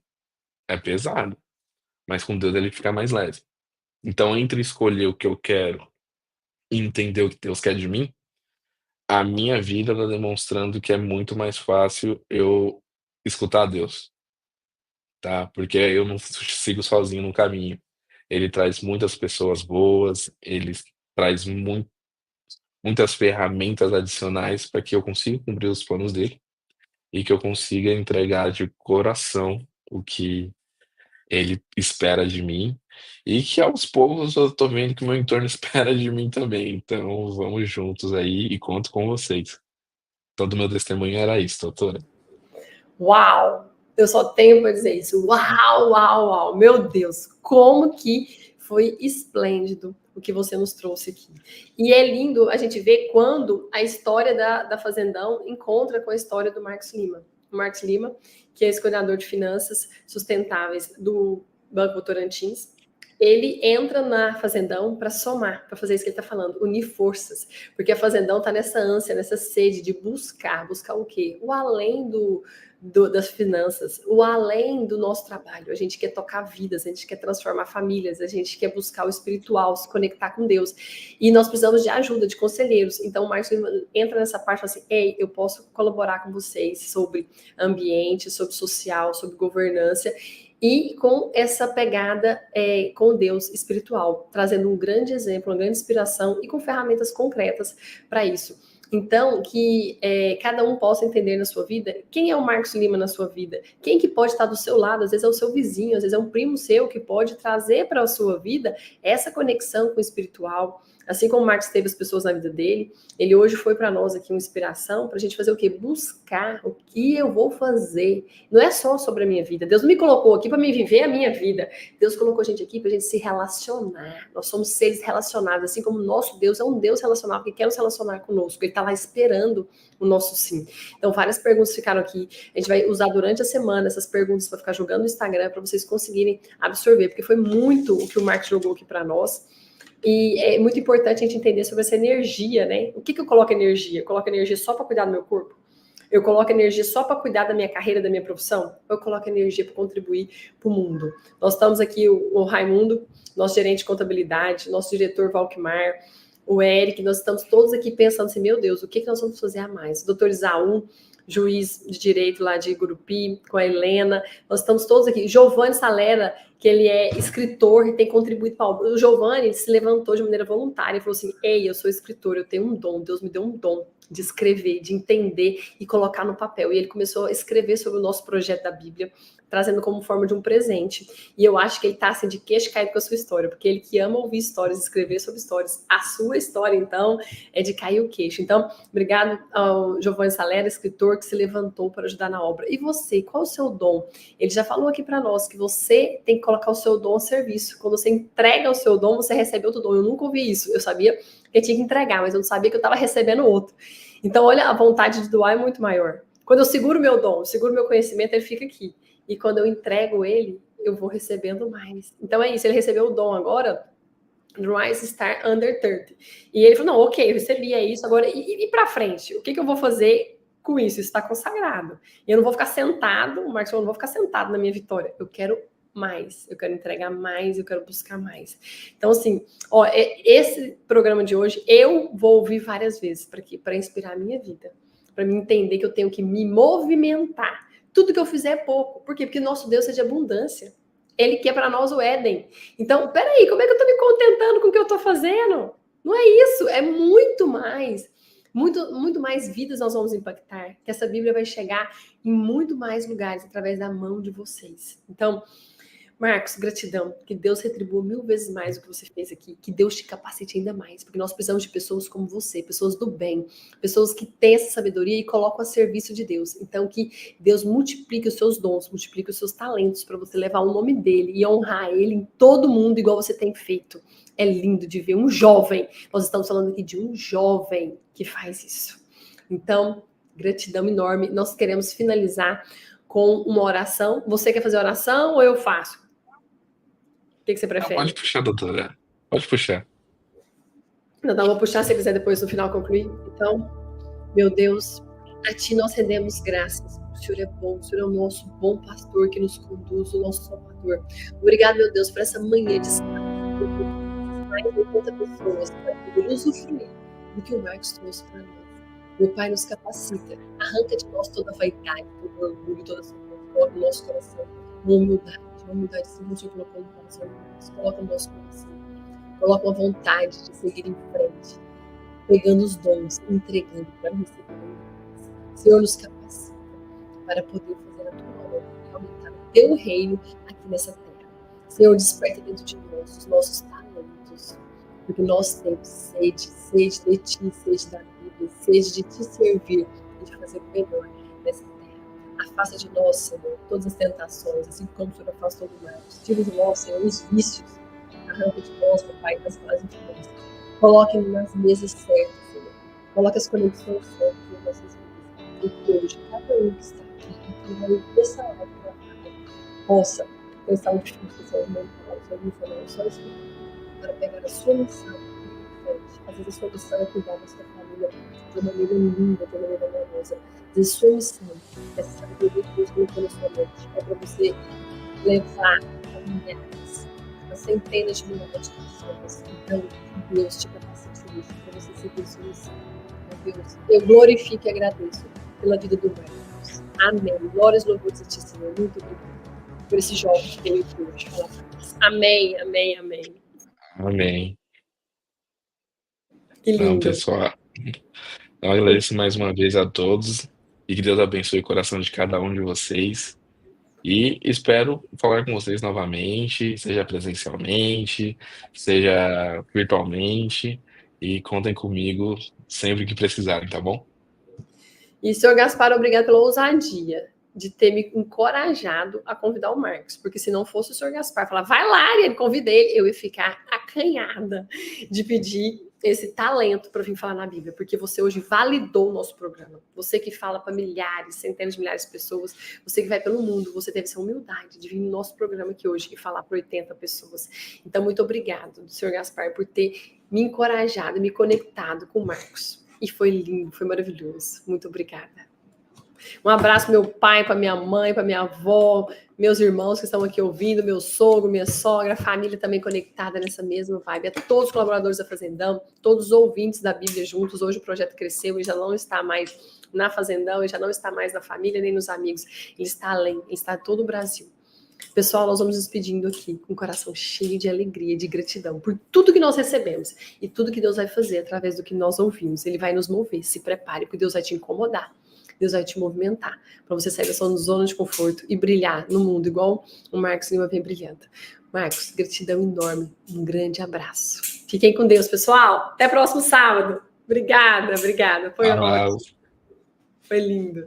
mas com Deus ele fica mais leve. Então, entre escolher o que eu quero e entender o que Deus quer de mim, a minha vida está demonstrando que é muito mais fácil eu escutar Deus, tá? Porque eu não sigo sozinho no caminho. Ele traz muitas pessoas boas, ele traz muitas ferramentas adicionais para que eu consiga cumprir os planos dele e que eu consiga entregar de coração o que ele espera de mim e que aos poucos eu tô vendo que o meu entorno espera de mim também. Então vamos juntos aí e conto com vocês. Todo meu testemunho era isso, doutora. Uau! Eu só tenho para dizer isso. Uau, uau, uau! Meu Deus, como que foi esplêndido o que você nos trouxe aqui. E é lindo a gente ver quando a história da Fazendão encontra com a história do Marcos Lima. O Marcos Lima, que é esse coordenador de finanças sustentáveis do Banco Votorantim, ele entra na Fazendão para somar, para fazer isso que ele está falando, unir forças, porque a Fazendão está nessa ânsia, nessa sede de buscar o quê? O além das finanças, o além do nosso trabalho. A gente quer tocar vidas, a gente quer transformar famílias, a gente quer buscar o espiritual, se conectar com Deus. E nós precisamos de ajuda, de conselheiros. Então o Marcos entra nessa parte e fala assim, ei, eu posso colaborar com vocês sobre ambiente, sobre social, sobre governança, e com essa pegada com Deus espiritual, trazendo um grande exemplo, uma grande inspiração e com ferramentas concretas para isso. Então, que cada um possa entender na sua vida quem é o Marcos Lima na sua vida, quem que pode estar do seu lado, às vezes é o seu vizinho, às vezes é um primo seu que pode trazer para a sua vida essa conexão com o espiritual. Assim como o Marcos teve as pessoas na vida dele, ele hoje foi para nós aqui uma inspiração para a gente fazer o quê? Buscar o que eu vou fazer. Não é só sobre a minha vida. Deus não me colocou aqui para me viver a minha vida. Deus colocou a gente aqui para a gente se relacionar. Nós somos seres relacionados, assim como o nosso Deus é um Deus relacional que quer nos relacionar conosco. Ele está lá esperando o nosso sim. Então, várias perguntas ficaram aqui. A gente vai usar durante a semana essas perguntas para ficar jogando no Instagram para vocês conseguirem absorver, porque foi muito o que o Marcos jogou aqui para nós. E é muito importante a gente entender sobre essa energia, né? O que eu coloco energia? Eu coloco energia só para cuidar do meu corpo? Eu coloco energia só para cuidar da minha carreira, da minha profissão? Ou eu coloco energia para contribuir para o mundo? Nós estamos aqui, o Raimundo, nosso gerente de contabilidade, nosso diretor Valquimar, o Eric, nós estamos todos aqui pensando assim, meu Deus, o que nós vamos fazer a mais? O doutor Isaú, juiz de direito lá de Gurupi, com a Helena, nós estamos todos aqui. Giovanni Salera, que ele é escritor e tem contribuído para a obra. O Giovanni se levantou de maneira voluntária e falou assim, ei, eu sou escritor, eu tenho um dom, Deus me deu um dom de escrever, de entender e colocar no papel. E ele começou a escrever sobre o nosso projeto da Bíblia, trazendo como forma de um presente. E eu acho que ele está assim, de queixo caído com a sua história, porque ele que ama ouvir histórias, escrever sobre histórias. A sua história, então, é de cair o queixo. Então, obrigado ao Giovanni Salera, escritor, que se levantou para ajudar na obra. E você, qual o seu dom? Ele já falou aqui para nós que você tem que colocar o seu dom a serviço. Quando você entrega o seu dom, você recebe outro dom. Eu nunca ouvi isso. Eu sabia que eu tinha que entregar, mas eu não sabia que eu estava recebendo outro. Então, olha, a vontade de doar é muito maior. Quando eu seguro meu dom, seguro meu conhecimento, ele fica aqui. E quando eu entrego ele, eu vou recebendo mais. Então é isso, ele recebeu o dom agora, Rise Star Under 30. E ele falou, não, ok, eu recebi, é isso, agora, e para frente? O que eu vou fazer com isso? Isso está consagrado. E eu não vou ficar sentado, o Marcos falou, não vou ficar sentado na minha vitória. Eu quero mais, eu quero entregar mais, eu quero buscar mais. Então, assim, ó, esse programa de hoje, eu vou ouvir várias vezes, para quê? Para inspirar a minha vida, para me entender que eu tenho que me movimentar. Tudo que eu fizer é pouco. Por quê? Porque nosso Deus é de abundância. Ele quer para nós o Éden. Então, peraí, como é que eu estou me contentando com o que eu estou fazendo? Não é isso, é muito mais. Muito mais vidas nós vamos impactar. Que essa Bíblia vai chegar em muito mais lugares através da mão de vocês. Então, Marcos, gratidão. Que Deus retribua 1000 vezes mais o que você fez aqui. Que Deus te capacite ainda mais. Porque nós precisamos de pessoas como você, pessoas do bem, pessoas que têm essa sabedoria e colocam a serviço de Deus. Então, que Deus multiplique os seus dons, multiplique os seus talentos para você levar o nome dele e honrar ele em todo mundo, igual você tem feito. É lindo de ver um jovem. Nós estamos falando aqui de um jovem que faz isso. Então, gratidão enorme. Nós queremos finalizar com uma oração. Você quer fazer oração ou eu faço? O que você prefere? Pode puxar, doutora. Pode puxar. Não, vou puxar se quiser depois no final concluir. Então, meu Deus, a Ti nós rendemos graças. O Senhor é bom, o Senhor é o nosso bom pastor que nos conduz, o nosso Salvador. Obrigado, meu Deus, por essa manhã de sábado. Mais de 80 pessoas para poder usufruir do que o Marcos trouxe para nós. Meu Pai, nos capacita. Arranca de nós toda a vaidade, todo orgulho, toda a soberba no nosso coração. Uma humildade sim, o Senhor colocou no coração de nós. Coloca no nosso coração. Coloca uma vontade de seguir em frente, pegando os dons, entregando para receber. Senhor, nos capacita para poder fazer a tua obra e aumentar o teu reino aqui nessa terra. Senhor, desperta dentro de nós os nossos talentos, porque nós temos sede de ti, sede da Bíblia, sede de te servir e de fazer o melhor nessa terra. Afasta de nós, Senhor, todas as tentações, assim como o Senhor afastou do mal. Tira de nós, Senhor, os vícios. Arranca de nós, meu Pai, das palavras de Deus. Coloque nas mesas certas, Senhor. Coloque as conexões certas nas nossas vidas. E que hoje, cada um que está aqui, que vai ouvir essa hora, possa ter saúde física, saúde mental, saúde emocional, só isso para pegar a sua missão em frente. Às vezes a sua missão é cuidar da sua família de uma maneira linda, de uma maneira amorosa. Às vezes a sua missão é saber que Deus colocou na sua mente. É para você levar a milhares, a centenas de milhares de pessoas. Então, Deus te capacite hoje para você seguir a sua missão. Meu Deus, eu glorifico e agradeço pela vida do Marcos. Amém. Glórias e louvores a ti, Senhor. Muito obrigada por esse jovem que veio aqui hoje falar para nós. Amém, amém, amém. Amém. Que lindo. Não, pessoal, Eu agradeço mais uma vez a todos e que Deus abençoe o coração de cada um de vocês. E espero falar com vocês novamente, seja presencialmente, seja virtualmente, e contem comigo sempre que precisarem, tá bom? E, senhor Gaspar, obrigado pela ousadia de ter me encorajado a convidar o Marcos, porque se não fosse o senhor Gaspar falar, vai lá, Ariane, convida ele, eu ia ficar acanhada de pedir esse talento para vir falar na Bíblia, porque você hoje validou o nosso programa. Você que fala para milhares, centenas de milhares de pessoas, você que vai pelo mundo, você teve essa humildade de vir no nosso programa aqui hoje e falar para 80 pessoas. Então, muito obrigado, senhor Gaspar, por ter me encorajado, me conectado com o Marcos. E foi lindo, foi maravilhoso. Muito obrigada. Um abraço para meu pai, para minha mãe, para minha avó, meus irmãos que estão aqui ouvindo, meu sogro, minha sogra, a família também conectada nessa mesma vibe. A todos os colaboradores da Fazendão, todos os ouvintes da Bíblia juntos. Hoje o projeto cresceu e já não está mais na Fazendão, e já não está mais na família nem nos amigos. Ele está além, ele está em todo o Brasil. Pessoal, nós vamos nos despedindo aqui com o coração cheio de alegria, de gratidão por tudo que nós recebemos e tudo que Deus vai fazer através do que nós ouvimos. Ele vai nos mover, se prepare, porque Deus vai te incomodar, Deus vai te movimentar para você sair da sua zona de conforto e brilhar no mundo igual o Marcos Lima vem brilhando. Marcos, gratidão enorme, um grande abraço. Fiquem com Deus, pessoal. Até próximo sábado. Obrigada. Foi ótimo. Foi lindo.